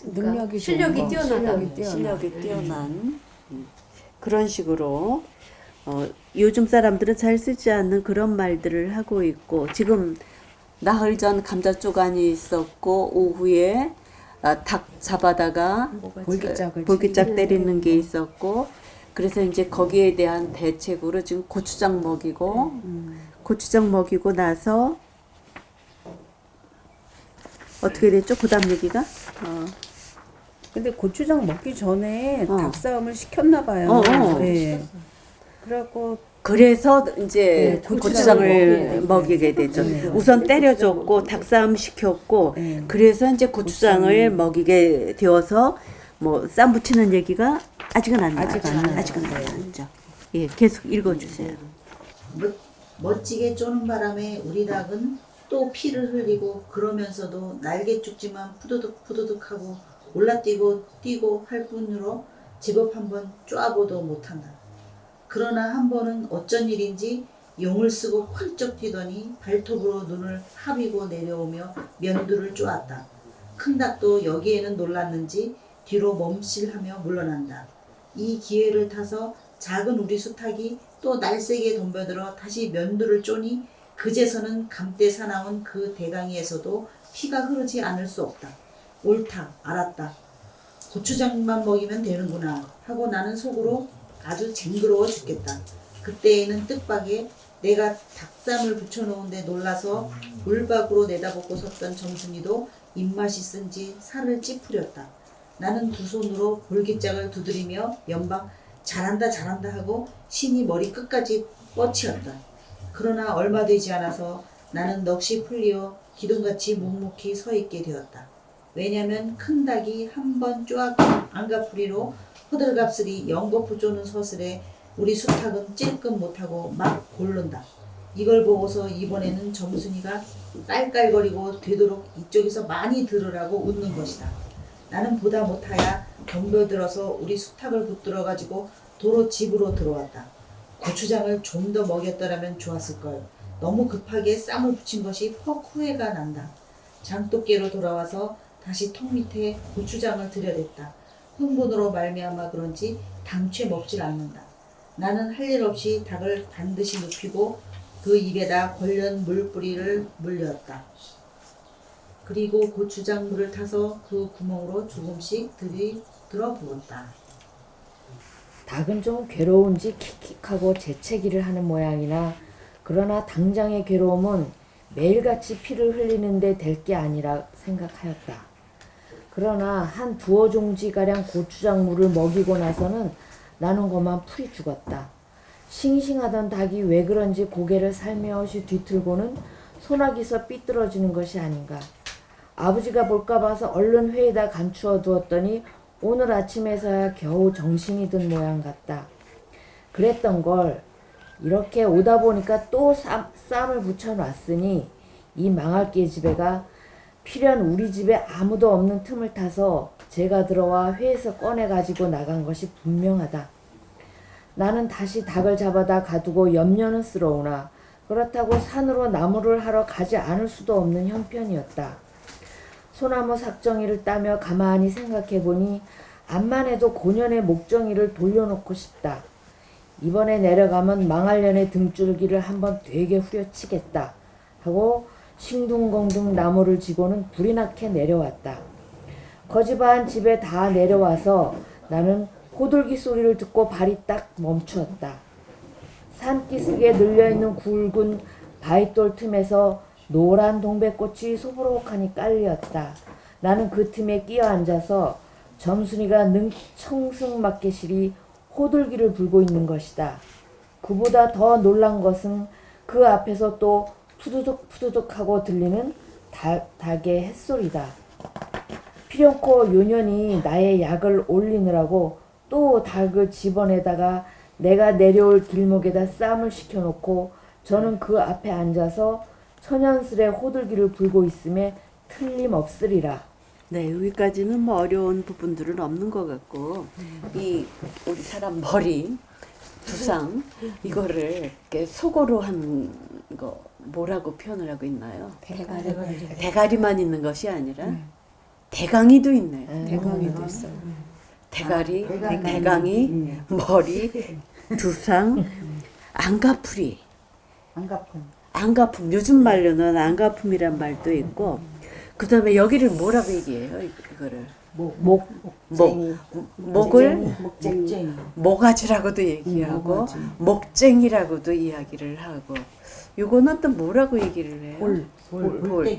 능력이 실력이 뛰어나다. 실력이 뛰어난 그런 식으로 요즘 사람들은 잘 쓰지 않는 그런 말들을 하고 있고 지금 나흘 전 감자 쪼가니 있었고 오후에 닭 잡아다가 볼기짝 때리는 게 있었고 그래서 이제 거기에 대한 대책으로 지금 고추장 먹이고 고추장 먹이고 나서 어떻게 됐죠? 그 다음 얘기가? 근데 고추장 먹기 전에 닭싸움을 시켰나 봐요. 네. 그래갖고 그래서 이제 네, 고추장을 먹이게 되죠. 우선 때려줬고 닭싸움 시켰고 그래서 이제 고추장을 먹이게 되어서 뭐 쌈 붙이는 얘기가 아직은 안 나왔죠. 아직은 안 나왔죠. 예, 계속 읽어주세요. 멋지게 쪼는 바람에 우리 닭은 또 피를 흘리고 그러면서도 날개 쭉지만 푸드득푸드득하고 올라뛰고 뛰고 할 뿐으로 제법 한번 쪼아보도 못한다. 그러나 한 번은 어쩐 일인지 용을 쓰고 펄쩍 뛰더니 발톱으로 눈을 하비고 내려오며 면두를 쪼았다. 큰 닭도 여기에는 놀랐는지 뒤로 멈실하며 물러난다. 이 기회를 타서 작은 우리 수탉이 또 날쌔게 덤벼들어 다시 면두를 쪼니 그제서는 감때 사나운 그 대강이에서도 피가 흐르지 않을 수 없다. 옳다, 알았다. 고추장만 먹이면 되는구나 하고 나는 속으로 아주 징그러워 죽겠다. 그때에는 뜻밖에 내가 닭쌈을 붙여놓은데 놀라서 물밖으로 내다보고 섰던 점순이도 입맛이 쓴지 살을 찌푸렸다. 나는 두 손으로 볼기짝을 두드리며 연방 잘한다 잘한다 하고 신이 머리 끝까지 뻗치었다. 그러나 얼마 되지 않아서 나는 넋이 풀리어 기둥같이 묵묵히 서 있게 되었다. 왜냐면 큰 닭이 한번 쪼아긴 안가풀이로 호들갑스리 연거푸 쪼는 서슬에 우리 수탉은 찔끔 못하고 막 고른다. 이걸 보고서 이번에는 점순이가 깔깔거리고 되도록 이쪽에서 많이 들으라고 웃는 것이다. 나는 보다 못하야 덤벼들어서 우리 수탉을 붙들어 가지고 도로 집으로 들어왔다. 고추장을 좀 더 먹였더라면 좋았을걸. 너무 급하게 쌈을 붙인 것이 퍽 후회가 난다. 장독깨로 돌아와서 다시 통 밑에 고추장을 들여댔다. 흥분으로 말미암아 그런지 당최 먹질 않는다. 나는 할 일 없이 닭을 반드시 눕히고 그 입에다 걸른 물뿌리를 물렸다. 그리고 고추장 물을 타서 그 구멍으로 조금씩 들어 부었다. 닭은 좀 괴로운지 킥킥하고 재채기를 하는 모양이나 그러나 당장의 괴로움은 매일같이 피를 흘리는데 될 게 아니라 생각하였다. 그러나 한 두어 종지가량 고추장물을 먹이고 나서는 나는 그만 풀이 죽었다. 싱싱하던 닭이 왜 그런지 고개를 살며시 뒤틀고는 소나기서 삐뚤어지는 것이 아닌가. 아버지가 볼까 봐서 얼른 회에다 감추어 두었더니 오늘 아침에서야 겨우 정신이 든 모양 같다. 그랬던 걸 이렇게 오다 보니까 또 쌈을 붙여놨으니 이 망할 깨집애가 필연 우리 집에 아무도 없는 틈을 타서 제가 들어와 회에서 꺼내가지고 나간 것이 분명하다. 나는 다시 닭을 잡아다 가두고 염려는 스러우나 그렇다고 산으로 나무를 하러 가지 않을 수도 없는 형편이었다. 소나무 삭정이를 따며 가만히 생각해보니 암만 해도 고년의 목정이를 돌려놓고 싶다. 이번에 내려가면 망할년의 등줄기를 한번 되게 후려치겠다 하고 싱둥공둥 나무를 지고는 불이 나게 내려왔다. 거지반 집에 다 내려와서 나는 호들기 소리를 듣고 발이 딱 멈추었다. 산기슭에 늘려있는 굵은 바위돌 틈에서 노란 동백꽃이 소복하니 깔렸다. 나는 그 틈에 끼어 앉아서 점순이가 능청승맞게실이 호들기를 불고 있는 것이다. 그보다 더 놀란 것은 그 앞에서 또 푸두둑 푸두둑 하고 들리는 닭의 햇소리다. 필연코 요년이 나의 약을 올리느라고 또 닭을 집어내다가 내가 내려올 길목에다 쌈을 시켜놓고 저는 그 앞에 앉아서 천연스레 호들기를 불고 있음에 틀림없으리라. 네, 여기까지는 뭐 어려운 부분들은 없는 것 같고 이 우리 사람 머리 두상 이거를 이렇게 속어로 한 거 뭐라고 표현을 하고 있나요? 대가리만 있는 것이 아니라 대강이도 있네요. 대강이도 있어요. 대가리, 대강이, 머리, 두상, 안가풀이. 안가품. 요즘 말로는 안가품이란 말도 있고 그다음에 여기를 뭐라고 얘기해요? 이거를 목을 모가지라고도 얘기하고 목쟁이라고도 이야기를 하고 요거는 또 뭐라고 얘기를 해요?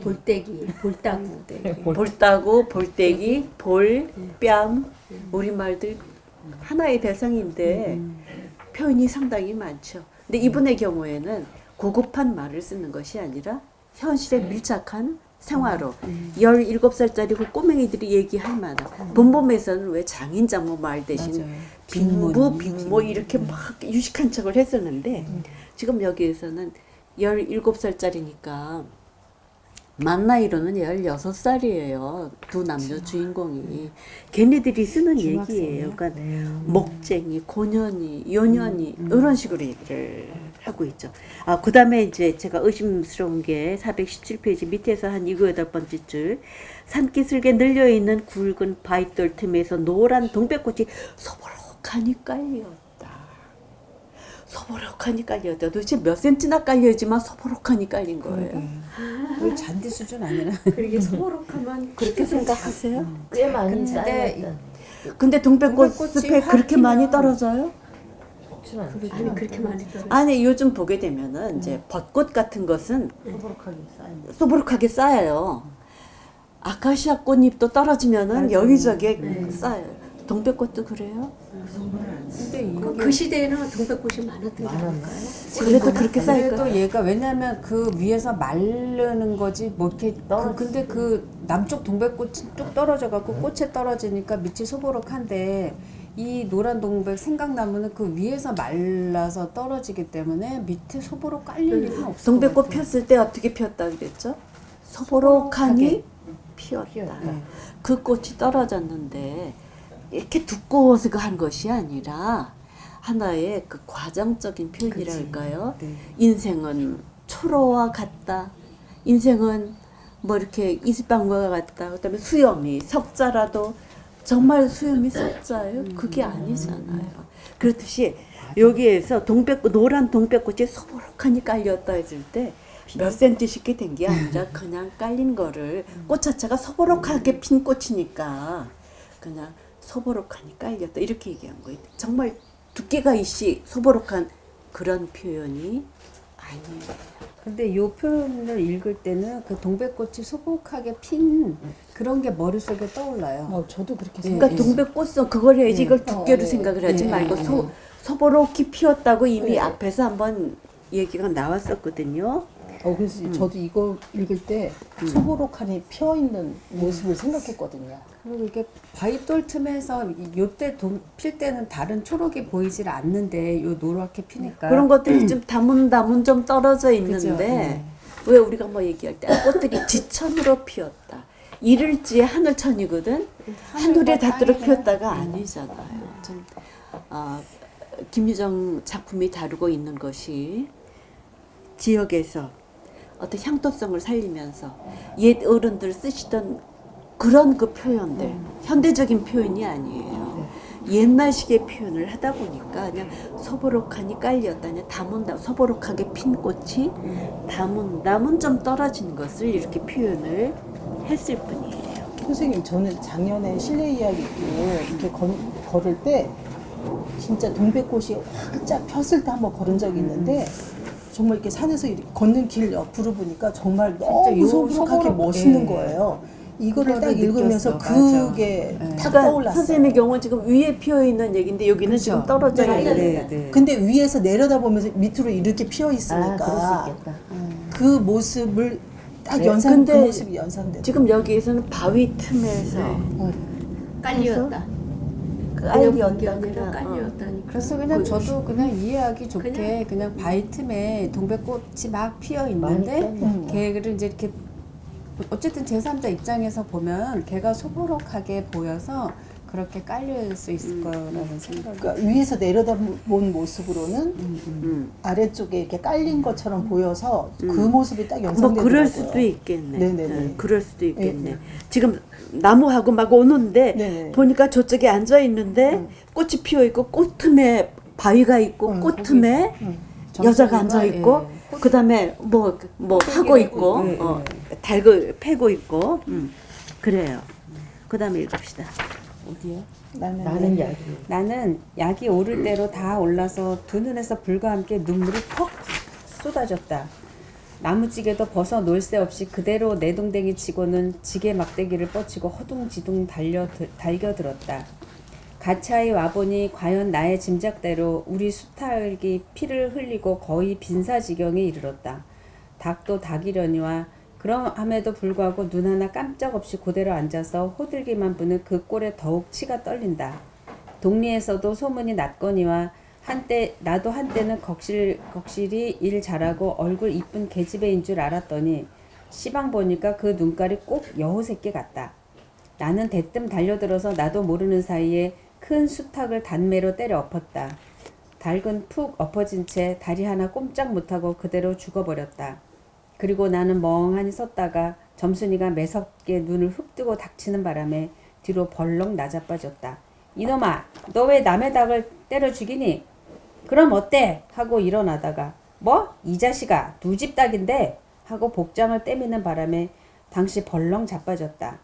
볼때기, 볼따구, 볼때기, 볼, 뺨 우리말들 하나의 대상인데 표현이 상당히 많죠. 근데 이분의 경우에는 고급한 말을 쓰는 것이 아니라 현실에 밀착한 생화로 17살짜리 그 꼬맹이들이 얘기할 만한 본범에서는 왜 장인장모 말 대신 맞아요. 빈부 빈모 이렇게 막 유식한 척을 했었는데 지금 여기에서는 17살짜리니까 만 나이로는 16살이에요. 두 남녀 주인공이. 걔네들이 쓰는 얘기예요. 그러니까 목쟁이, 고년이, 요년이 이런 식으로 얘기를 하고 있죠. 그 다음에 이제 제가 의심스러운 게 417페이지 밑에서 한 7, 8번째 줄. 산기슭에 늘려있는 굵은 바위돌 틈에서 노란 동백꽃이 소복하니 깔렸다. 소복하니 깔렸다. 도대체 몇 센치나 깔려야지만 소복하니 깔린 거예요. 거의 잔디 수준 아니라. 그렇게 소복하면 그렇게 생각하세요? 꽤 많이 근데 쌓였던. 근데 동백꽃 동백꽃이 숲에 확 그렇게 피면- 많이 떨어져요? 그렇지는 않죠. 아니 그렇게 많이 떨어. 아니 요즘 보게 되면은 이제 벚꽃 같은 것은 소복하게 쌓여요. 아카시아 꽃잎도 떨어지면은 여기저기에 쌓여요. 동백꽃도 그래요? 근데 그 시대에는 동백꽃이 많았던 게 아닐까요? 그래도 그렇게 쌓일 그래도 거예요. 얘가 왜냐면 그 위에서 마르는 거지 뭐 이렇게 근데 그 남쪽 동백꽃이 쭉 떨어져 갖고 꽃에 떨어지니까 밑이 소보록한데 이 노란 동백 생강나무는 그 위에서 말라서 떨어지기 때문에 밑에 소보록 깔릴 일은 없을 동백꽃 것 같아요. 폈을 때 어떻게 피었다 그랬죠? 소보록하니 피었다. 네. 그 꽃이 떨어졌는데 이렇게 두꺼워서 한 것이 아니라 하나의 그 과정적인 표현이랄까요? 네. 인생은 초로와 같다. 인생은 뭐 이렇게 이슬방과 같다. 그다음에 수염이 석자라도 정말 수염이 석자예요? 그게 아니잖아요. 그렇듯이 여기에서 동백꽃 노란 동백꽃이 소복하니 깔렸다 했을 때 몇 센티씩 된 게 아니라 그냥 깔린 거를 꽃 자체가 소복하게 핀 꽃이니까 그냥 소복하니 깔렸다 이렇게 얘기한 거예요. 정말 두께가 있이 소복한 그런 표현이 아니에요. 근데 요 표현을 읽을 때는 그 동백꽃이 소복하게 핀 그런 게 머릿속에 떠올라요. 저도 그렇게 그러니까 생각해요. 동백꽃은 그걸 해야지 이걸 두께로 네. 생각을 하지 네. 말고 소복히 피었다고 이미 앞에서 한번 얘기가 나왔었거든요. 그래서 저도 이거 읽을 때 소보록하니 피어 있는 모습을 생각했거든요. 그리고 이게 바위돌 틈에서 요때 필 때는 다른 초록이 보이질 않는데 요 노랗게 피니까 그런 것들이 좀 다문다문 좀 떨어져 그죠? 있는데 네. 왜 우리가 뭐 얘기할 때 꽃들이 지천으로 피었다. 이를지에 하늘천이거든. 하늘에 닿도록 피었다가 아니잖아요. 좀 김유정 작품이 다루고 있는 것이 지역에서 어떤 향토성을 살리면서 옛 어른들 쓰시던 그런 그 표현들 현대적인 표현이 아니에요. 옛날식의 표현을 하다 보니까 그냥 소보록하니 깔렸다. 그냥 다문다 소보록하게 핀 꽃이 다문 좀 떨어진 것을 이렇게 표현을 했을 뿐이에요. 선생님, 저는 작년에 실내 이야기 때 이렇게 걸을 때 진짜 동백꽃이 활짝 폈을 때 한번 걸은 적이 있는데 정말 이렇게 산에서 이렇게 걷는 길 옆으로 보니까 정말 너무 소복하게 멋있는 거예요. 이거를 딱 읽으면서 느꼈어. 그게 딱 그러니까 떠올랐어요. 선생님의 경우는 지금 위에 피어 있는 얘기인데 여기는 그쵸? 지금 떨어져 네, 있는. 네, 네. 근데 위에서 내려다보면서 밑으로 이렇게 피어 그럴 있으니까 수 있겠다. 그 모습을 딱 네, 연상, 그 근데 모습이 연상돼. 지금 여기에서는 바위 틈에서 깔리었다. 깔렸다. 그냥 아니라 그냥, 깔리었다니까. 그래서 그냥 저도 그냥 이해하기 좋게 그냥 바위 틈에 동백꽃이 막 피어 있는데 많이 걔를 이제 이렇게 어쨌든 제3자 입장에서 보면 걔가 소보록하게 보여서 그렇게 깔릴 수 있을 거라는 생각이. 그러니까 위에서 내려다본 모습으로는 아래쪽에 이렇게 깔린 것처럼 보여서 그 모습이 딱 뭐 연상되더라고요. 그럴 수도 있겠네. 네네네. 그럴 수도 있겠네. 네. 지금 나무하고 막 오는데 네네. 보니까 저쪽에 앉아 있는데 꽃이 피어 있고 꽃 틈에 바위가 있고 꽃 틈에 여자가 앉아 있고 그다음에 뭐 하고 있고 예, 달고 패고 있고 그래요. 그다음에 읽읍시다. 어디요? 나는 야기. 나는 약이 오를 대로 다 올라서 두 눈에서 불과 함께 눈물이 퍽 쏟아졌다. 나무찌개도 벗어 놀 새 없이 그대로 내동댕이 치고는 지게 막대기를 뻗치고 허둥지둥 달겨들었다. 가차에 와보니 과연 나의 짐작대로 우리 수탉이 피를 흘리고 거의 빈사지경에 이르렀다. 닭도 닭이려니와 그럼에도 불구하고 눈 하나 깜짝없이 그대로 앉아서 호들기만 부는 그 꼴에 더욱 치가 떨린다. 동리에서도 소문이 났거니와 나도 한때는 걱실이 일 잘하고 얼굴 이쁜 계집애인 줄 알았더니 시방 보니까 그 눈깔이 꼭 여우새끼 같다. 나는 대뜸 달려들어서 나도 모르는 사이에 큰 수탉을 단매로 때려 엎었다. 닭은 푹 엎어진 채 다리 하나 꼼짝 못하고 그대로 죽어버렸다. 그리고 나는 멍하니 섰다가 점순이가 매섭게 눈을 흡 뜨고 닥치는 바람에 뒤로 벌렁 나자빠졌다. 이놈아, 너 왜 남의 닭을 때려 죽이니? 그럼 어때? 하고 일어나다가 뭐? 이 자식아, 두 집 닭인데? 하고 복장을 떼미는 바람에 당시 벌렁 자빠졌다.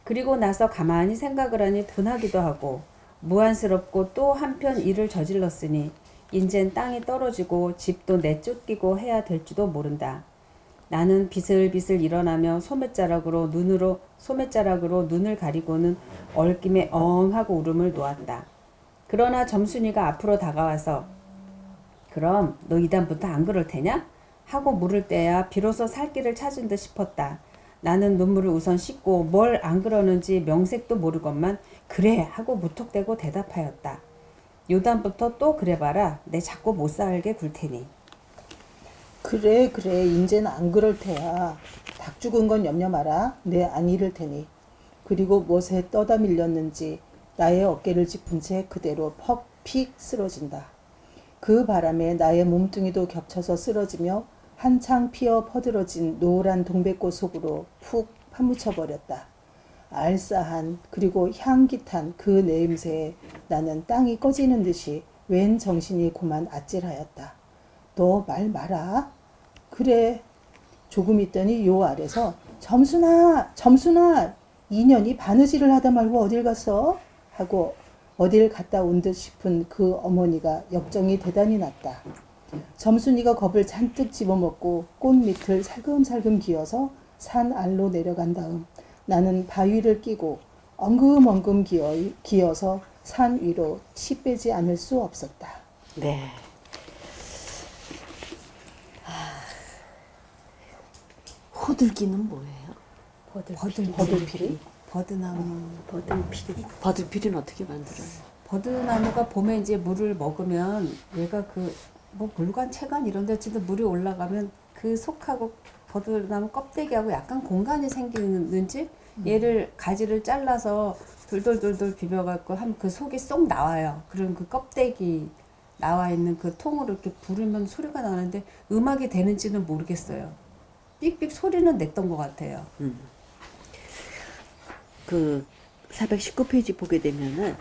그리고 나서 가만히 생각을 하니 둔하기도 하고 무안스럽고 또 한편 일을 저질렀으니 인젠 땅이 떨어지고 집도 내쫓기고 해야 될지도 모른다. 나는 비슬비슬 일어나며 소매자락으로 눈을 가리고는 얼김에 엉하고 울음을 놓았다. 그러나 점순이가 앞으로 다가와서 그럼 너 이단부터 안 그럴 테냐? 하고 물을 때야 비로소 살 길을 찾은 듯 싶었다. 나는 눈물을 우선 씻고 뭘 안 그러는지 명색도 모르건만 그래 하고 무턱대고 대답하였다. 요단부터 또 그래봐라. 내 자꾸 못 살게 굴 테니. 그래 인제는 안 그럴 테야. 닭 죽은 건 염려 마라. 내 안 잃을 테니. 그리고 못에 떠다 밀렸는지 나의 어깨를 짚은 채 그대로 퍽픽 쓰러진다. 그 바람에 나의 몸뚱이도 겹쳐서 쓰러지며 한창 피어 퍼들어진 노란 동백꽃 속으로 푹 파묻혀 버렸다. 알싸한 그리고 향깃한 그 냄새에 나는 땅이 꺼지는 듯이 웬 정신이 고만 아찔하였다. 너 말 마라. 그래. 조금 있더니 요 아래서 점순아 인연이 바느질을 하다 말고 어딜 갔어? 하고 어딜 갔다 온 듯 싶은 그 어머니가 역정이 대단히 났다. 점순이가 겁을 잔뜩 집어먹고 꽃 밑을 살금살금 기어서 산 알로 내려간 다음 나는 바위를 끼고 엉금엉금 기어서 산 위로 치 빼지 않을 수 없었다. 네. 호들기는 뭐예요? 버들피리? 버드나무. 버들피리는 어떻게 만들어요? 버드나무가 봄에 이제 물을 먹으면 얘가 뭐 물관 채관 이런 데쯤도 물이 올라가면 그 속하고 버드나무 껍데기하고 약간 공간이 생기는지 얘를 가지를 잘라서 돌돌돌돌 비벼갖고 하면 그 속이 쏙 나와요. 그럼 그 껍데기 나와 있는 그 통으로 이렇게 부르면 소리가 나는데 음악이 되는지는 모르겠어요. 삑삑 소리는 냈던 것 같아요. 그 419페이지 보게 되면은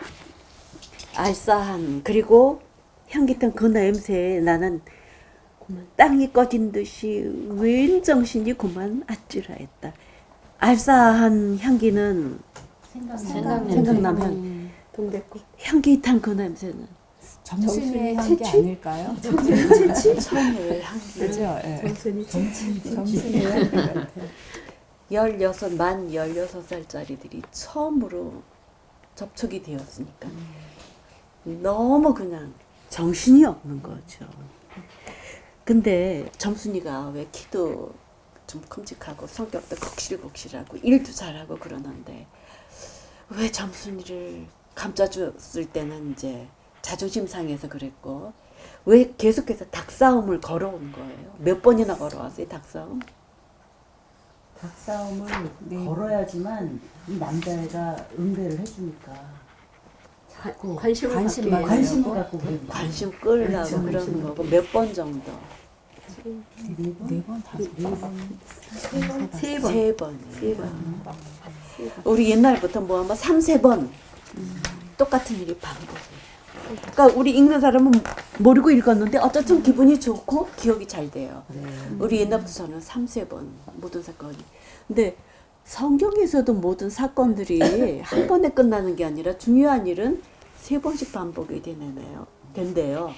알싸한 그리고 향긋한 그 냄새에 나는 땅이 꺼진 듯이 웬 정신이 그만 아찔하였다. 알싸한 향기는 생강남 향. 동백꽃. 향깃한 그 냄새는 점순이의 향기 아닐까요? 천을 향기. 그죠? 예. 점순이 점순이의 향기 같아요. 16살짜리들이 처음으로 접촉이 되었으니까 너무 그냥 정신이 없는 거죠. 근데 점순이가 왜 키도 좀 큼직하고 성격도 걱실걱실하고 일도 잘하고 그러는데 왜 점순이를 감싸줬을 때는 이제 자존심 상해서 그랬고 왜 계속해서 닭싸움을 걸어온 거예요? 몇 번이나 걸어왔어요, 닭싸움? 닭싸움을 걸어야지만 이 남자애가 응대를 해주니까 자꾸 관심을 관심을 갖고 그러는 거야. 관심 끌려고 그렇죠, 그러는 그렇죠. 거고 몇 번 정도? 세 번. 우리 옛날부터 뭐 아마 3-4번 똑같은 일이 반복이에요. 그러니까 우리 읽는 사람은 모르고 읽었는데 어쨌든 기분이 좋고 기억이 잘 돼요. 우리 옛날부터 저는 3-4번 모든 사건이. 근데 성경에서도 모든 사건들이 한 번에 끝나는 게 아니라 중요한 일은 3번씩 반복이 된대요. 그래서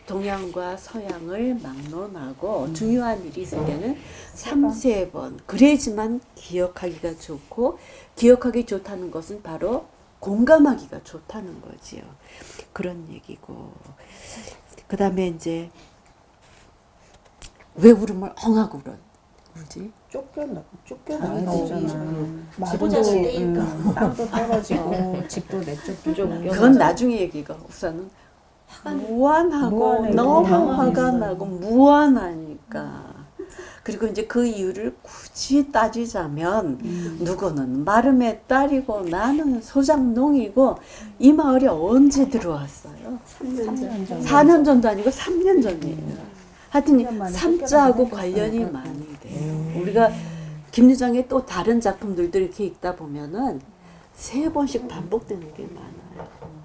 동양과 서양을 막론하고 중요한 일이 있을 때는 3-4번 그래야지만 기억하기가 좋고 기억하기 좋다는 것은 바로 공감하기가 좋다는 거지요. 그런 얘기고 그 다음에 이제 왜 울음을 엉하고 울어? 뭐지? 쫓겨나야 되잖아. 지보자 시대니까. 땅도 떨어지고 집도 내쫓기고. 그건 나중에 얘기가 우선은 무한하고 무한해. 너무 당황했어요. 화가 나고 무한하니까. 그리고 이제 그 이유를 굳이 따지자면 누구는 마름의 딸이고 나는 소장농이고 이 마을에 언제 들어왔어요? 3년 전. 4년 전도 아니고 3년 전이에요. 하여튼 3년 만에 삼자하고 쫓겨나니까. 관련이 많이 돼요. 우리가 김유정의 또 다른 작품들도 이렇게 읽다 보면은 3번씩 반복되는 게 많아요.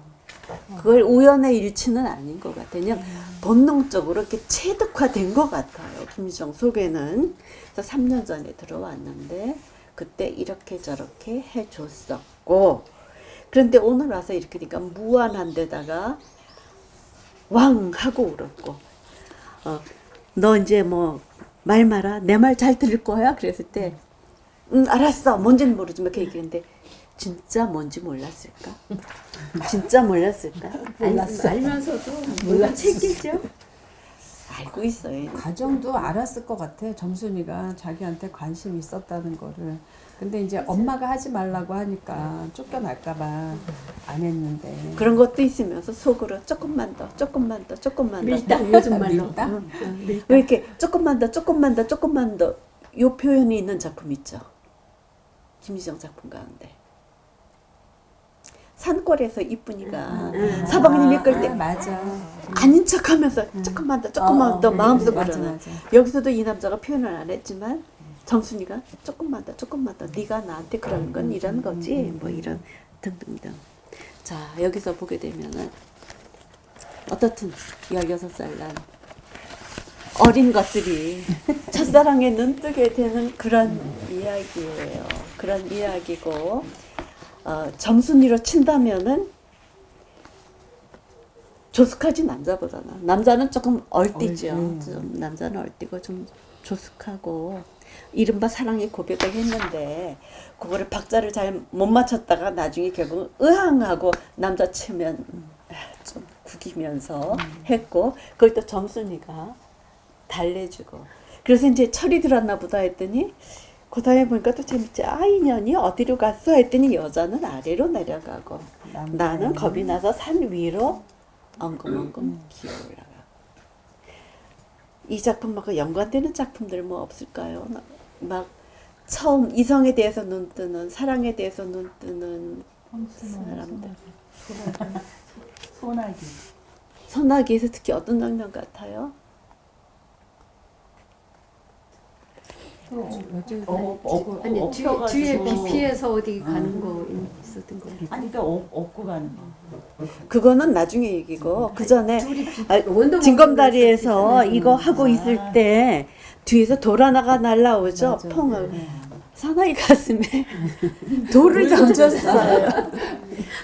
그걸 우연의 일치는 아닌 것 같아요. 그냥 본능적으로 이렇게 체득화된 것 같아요. 김유정 속에는. 그래서 3년 전에 들어왔는데 그때 이렇게 저렇게 해줬었고 그런데 오늘 와서 이렇게 되니까 무한한 데다가 왕 하고 울었고 너 이제 뭐 말 마라 내 말 잘 들을 거야 그랬을 때 알았어 뭔지는 모르지만 그 얘기했는데 진짜 뭔지 몰랐을까? 진짜 몰랐을까? 알면서도 몰라 챙기죠. 알고 있어요. 가정도 알았을 것 같아. 점순이가 자기한테 관심이 있었다는 거를. 근데 이제 엄마가 하지 말라고 하니까 쫓겨날까봐 안 했는데. 그런 것도 있으면서 속으로 조금만 더, 조금만 더, 조금만 더. 밀당 요즘 말로. 밀당? 왜 이렇게 조금만 더, 조금만 더, 조금만 더. 요 표현이 있는 작품 있죠. 김유정 작품 가운데. 산골에서 이쁜이가 사방님 이끌 때 맞아. 아닌 척하면서 조금만 더, 조금만 더 마음속으로는. 맞아. 여기서도 이 남자가 표현을 안 했지만 정순이가 조금만 더, 조금만 더. 네가 나한테 그러는 건 이런 거지. 뭐 이런 등등등. 자 여기서 보게 되면은 어떻든 16살 난 어린 것들이 첫사랑에 눈뜨게 되는 그런 이야기예요. 그런 이야기고 점순이로 친다면은 조숙하지 남자보다는 남자는 조금 얼뛰죠. 좀 남자는 얼뛰고 좀 조숙하고 이른바 사랑의 고백을 했는데 그거를 박자를 잘 못 맞췄다가 나중에 결국 의항하고 남자 치면 좀 구기면서 했고 그걸 또 점순이가 달래주고 그래서 이제 철이 들었나 보다 했더니 그 다음에 보니까 또 재밌지. 인연이 어디로 갔어 했더니 여자는 아래로 내려가고 나는 겁이 나서 산 위로 엉금엉금 기어 올라가. 이 작품하고 연관되는 작품들 뭐 없을까요? 막 처음 이성에 대해서 눈 뜨는 사랑에 대해서 눈 뜨는 사람들. 소나기. 소나기에서 특히 어떤 장면 같아요? 아니 뒤에 비 피해서 어디 가는 거 있었던 거. 아니 그러니까 업고 가는 거. 그거는 나중에 얘기고 그 전에 원더우먼 징검다리에서 이거 하고 있을 때 뒤에서 돌 하나가 날라오죠. 퐁을 사나이 가슴에 돌을 던졌어요.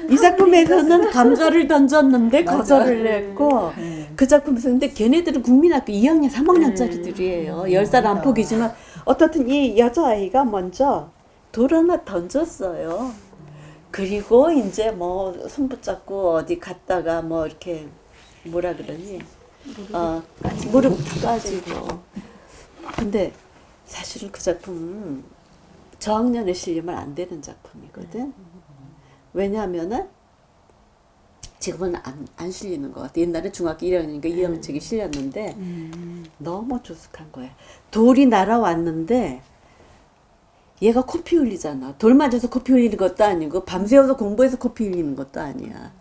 이 작품에서는 감자를 던졌는데 거절을 했고 그 작품에서 근데 걔네들은 국민학교 2학년 3학년짜리들이에요. 10살 안팎이지만 어떻든 이 여자아이가 먼저 돌 하나 던졌어요. 그리고 이제 뭐 손 붙잡고 어디 갔다가 뭐 이렇게 뭐라 그러니 무릎 까지고 근데 사실은 그 작품은 저학년에 실리면 안 되는 작품이거든. 왜냐하면은 지금은 안 실리는 것 같아. 옛날에 중학교 1학년이니까 2학년 책이 실렸는데 너무 조숙한 거야. 돌이 날아왔는데 얘가 코피 흘리잖아. 돌 맞아서 코피 흘리는 것도 아니고 밤새워서 공부해서 코피 흘리는 것도 아니야.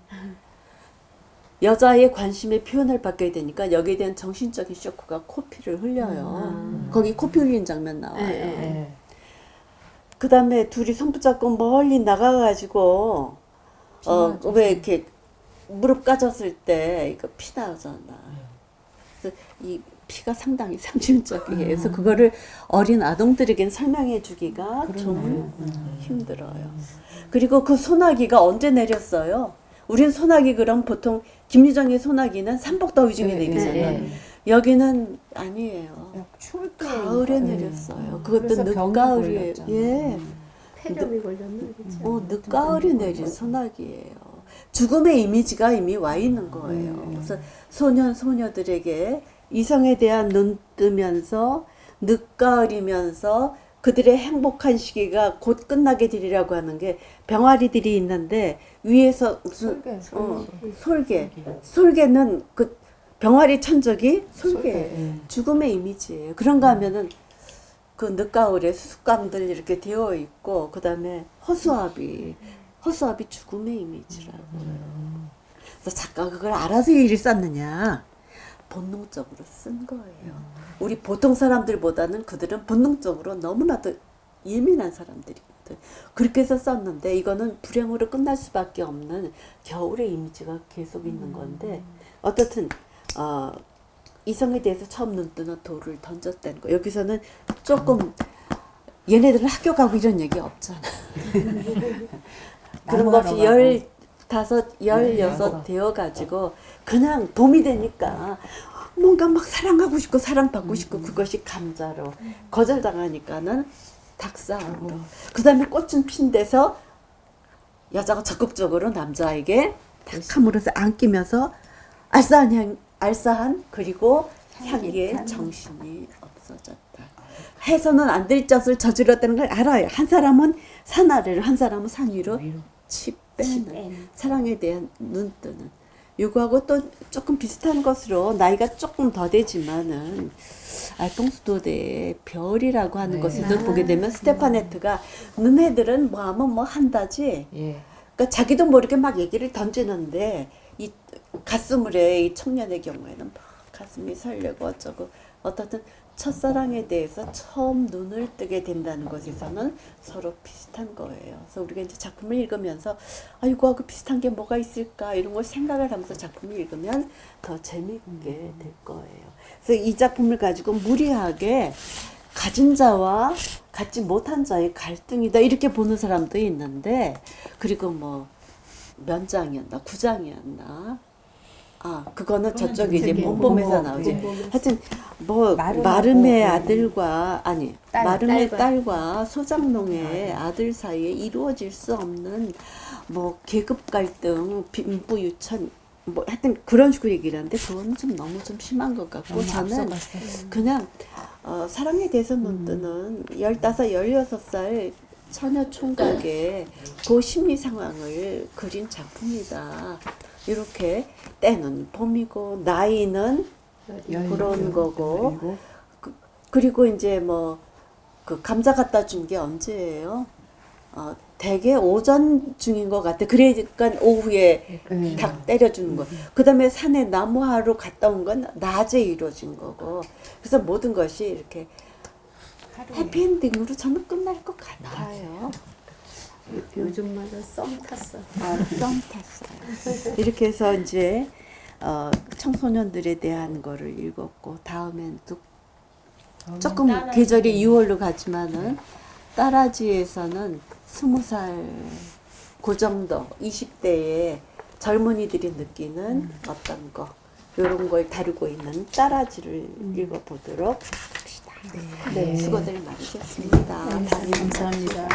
여자의 관심에 표현을 받게 되니까 여기에 대한 정신적인 쇼크가 코피를 흘려요. 거기 코피 흘리는 장면 나와요. 그 다음에 둘이 손 붙잡고 멀리 나가가지고 왜 이렇게 무릎 까졌을 때 이거 피 나오잖아. 그래서 이 피가 상당히 상징적이에요. 그래서 그거를 어린 아동들에겐 설명해 주기가 좀 힘들어요. 그리고 그 소나기가 언제 내렸어요? 우린 소나기 그럼 보통 김유정의 소나기는 삼복더위 중에 내리잖아. 여기는 아니에요. 추울 때 가을에 내렸어요. 그것도 그래서 병이 늦가을이에요. 걸렸잖아. 예. 폐렴이 걸렸나 그죠? 늦가을에 내린 소나기예요. 죽음의 이미지가 이미 와 있는 거예요. 그래서 소년 소녀들에게 이성에 대한 눈 뜨면서 늦가을이면서 그들의 행복한 시기가 곧 끝나게 되리라고 하는 게 병아리들이 있는데 위에서 무슨 솔개는 그 병아리 천적이 솔개예요. 죽음의 이미지예요. 그런가 하면은 그 늦가을에 수수깡들 이렇게 되어 있고 그다음에 허수아비 죽음의 이미지라고. 그래서 작가가 그걸 알아서 일을 썼느냐? 본능적으로 쓴 거예요. 우리 보통 사람들보다는 그들은 본능적으로 너무나도 예민한 사람들이거든. 그렇게 해서 썼는데 이거는 불행으로 끝날 수밖에 없는 겨울의 이미지가 계속 있는 건데 어떻든 이성에 대해서 처음 눈뜨는 돌을 던졌다는 거. 여기서는 조금 얘네들은 학교 가고 이런 얘기 없잖아. 그런 거 없이 15, 16 되어가지고 그냥 봄이 되니까 뭔가 막 사랑하고 싶고 사랑받고 싶고 그것이 감자로 거절당하니까는 닭싸움으로 그 다음에 꽃은 핀 데서 여자가 적극적으로 남자에게 탁 함으로써 안기면서 알싸한 그리고 향기에 정신이 없어졌다. 해서는 안 될 짓을 저질렀다는 걸 알아요. 한 사람은 산 아래를 한 사람은 산 위로 치 빼는 사랑에 대한 눈뜨는 요거하고 또 조금 비슷한 것으로 나이가 조금 더 되지만은 알퐁스도데의 별이라고 하는 것을 보게 되면 스테파네트가 너네들은 뭐 하면 뭐 한다지. 그러니까 자기도 모르게 막 얘기를 던지는데 이 가스물의 이 청년의 경우에는 막 가슴이 설레고 어쩌고 어떻든 첫사랑에 대해서 처음 눈을 뜨게 된다는 것에서는 서로 비슷한 거예요. 그래서 우리가 이제 작품을 읽으면서 이거하고 비슷한 게 뭐가 있을까 이런 걸 생각을 하면서 작품을 읽으면 더 재미있게 될 거예요. 그래서 이 작품을 가지고 무리하게 가진 자와 갖지 못한 자의 갈등이다 이렇게 보는 사람도 있는데 그리고 뭐 면장이었나 구장이었나 그거는 저쪽에 이제 본봄에서 나오지. 하여튼 뭐 마름의 아들과 마름의 딸과 소장농의 아들 사이에 이루어질 수 없는 뭐 계급 갈등, 빈부 유천 뭐 하여튼 그런 식으로 얘기를 하는데 그거는 좀 너무 좀 심한 것 같고 저는 그냥 사랑에 대해서 눈뜨는 15, 16살 처녀 총각의 그 심리 상황을 그린 작품이다. 이렇게 때는 봄이고 나이는 그런 거고 그리고 이제 뭐 그 감자 갖다 준 게 언제예요? 대개 오전 중인 것 같아. 그러니까 오후에 닭 때려주는 거. 그 다음에 산에 나무하러 갔다 온 건 낮에 이루어진 거고. 그래서 모든 것이 이렇게 해피엔딩으로 저는 끝날 것 같아요. 요즘마다 썸 탔어. 썸 탔어요. 이렇게 해서 이제 청소년들에 대한 거를 읽었고 다음엔 또 조금 계절이 6월로 가지만은 따라지에서는 20살 그 정도 20대의 젊은이들이 느끼는 어떤 거 이런 걸 다루고 있는 따라지를 읽어보도록 합시다. 수고들 많으셨습니다. 감사합니다.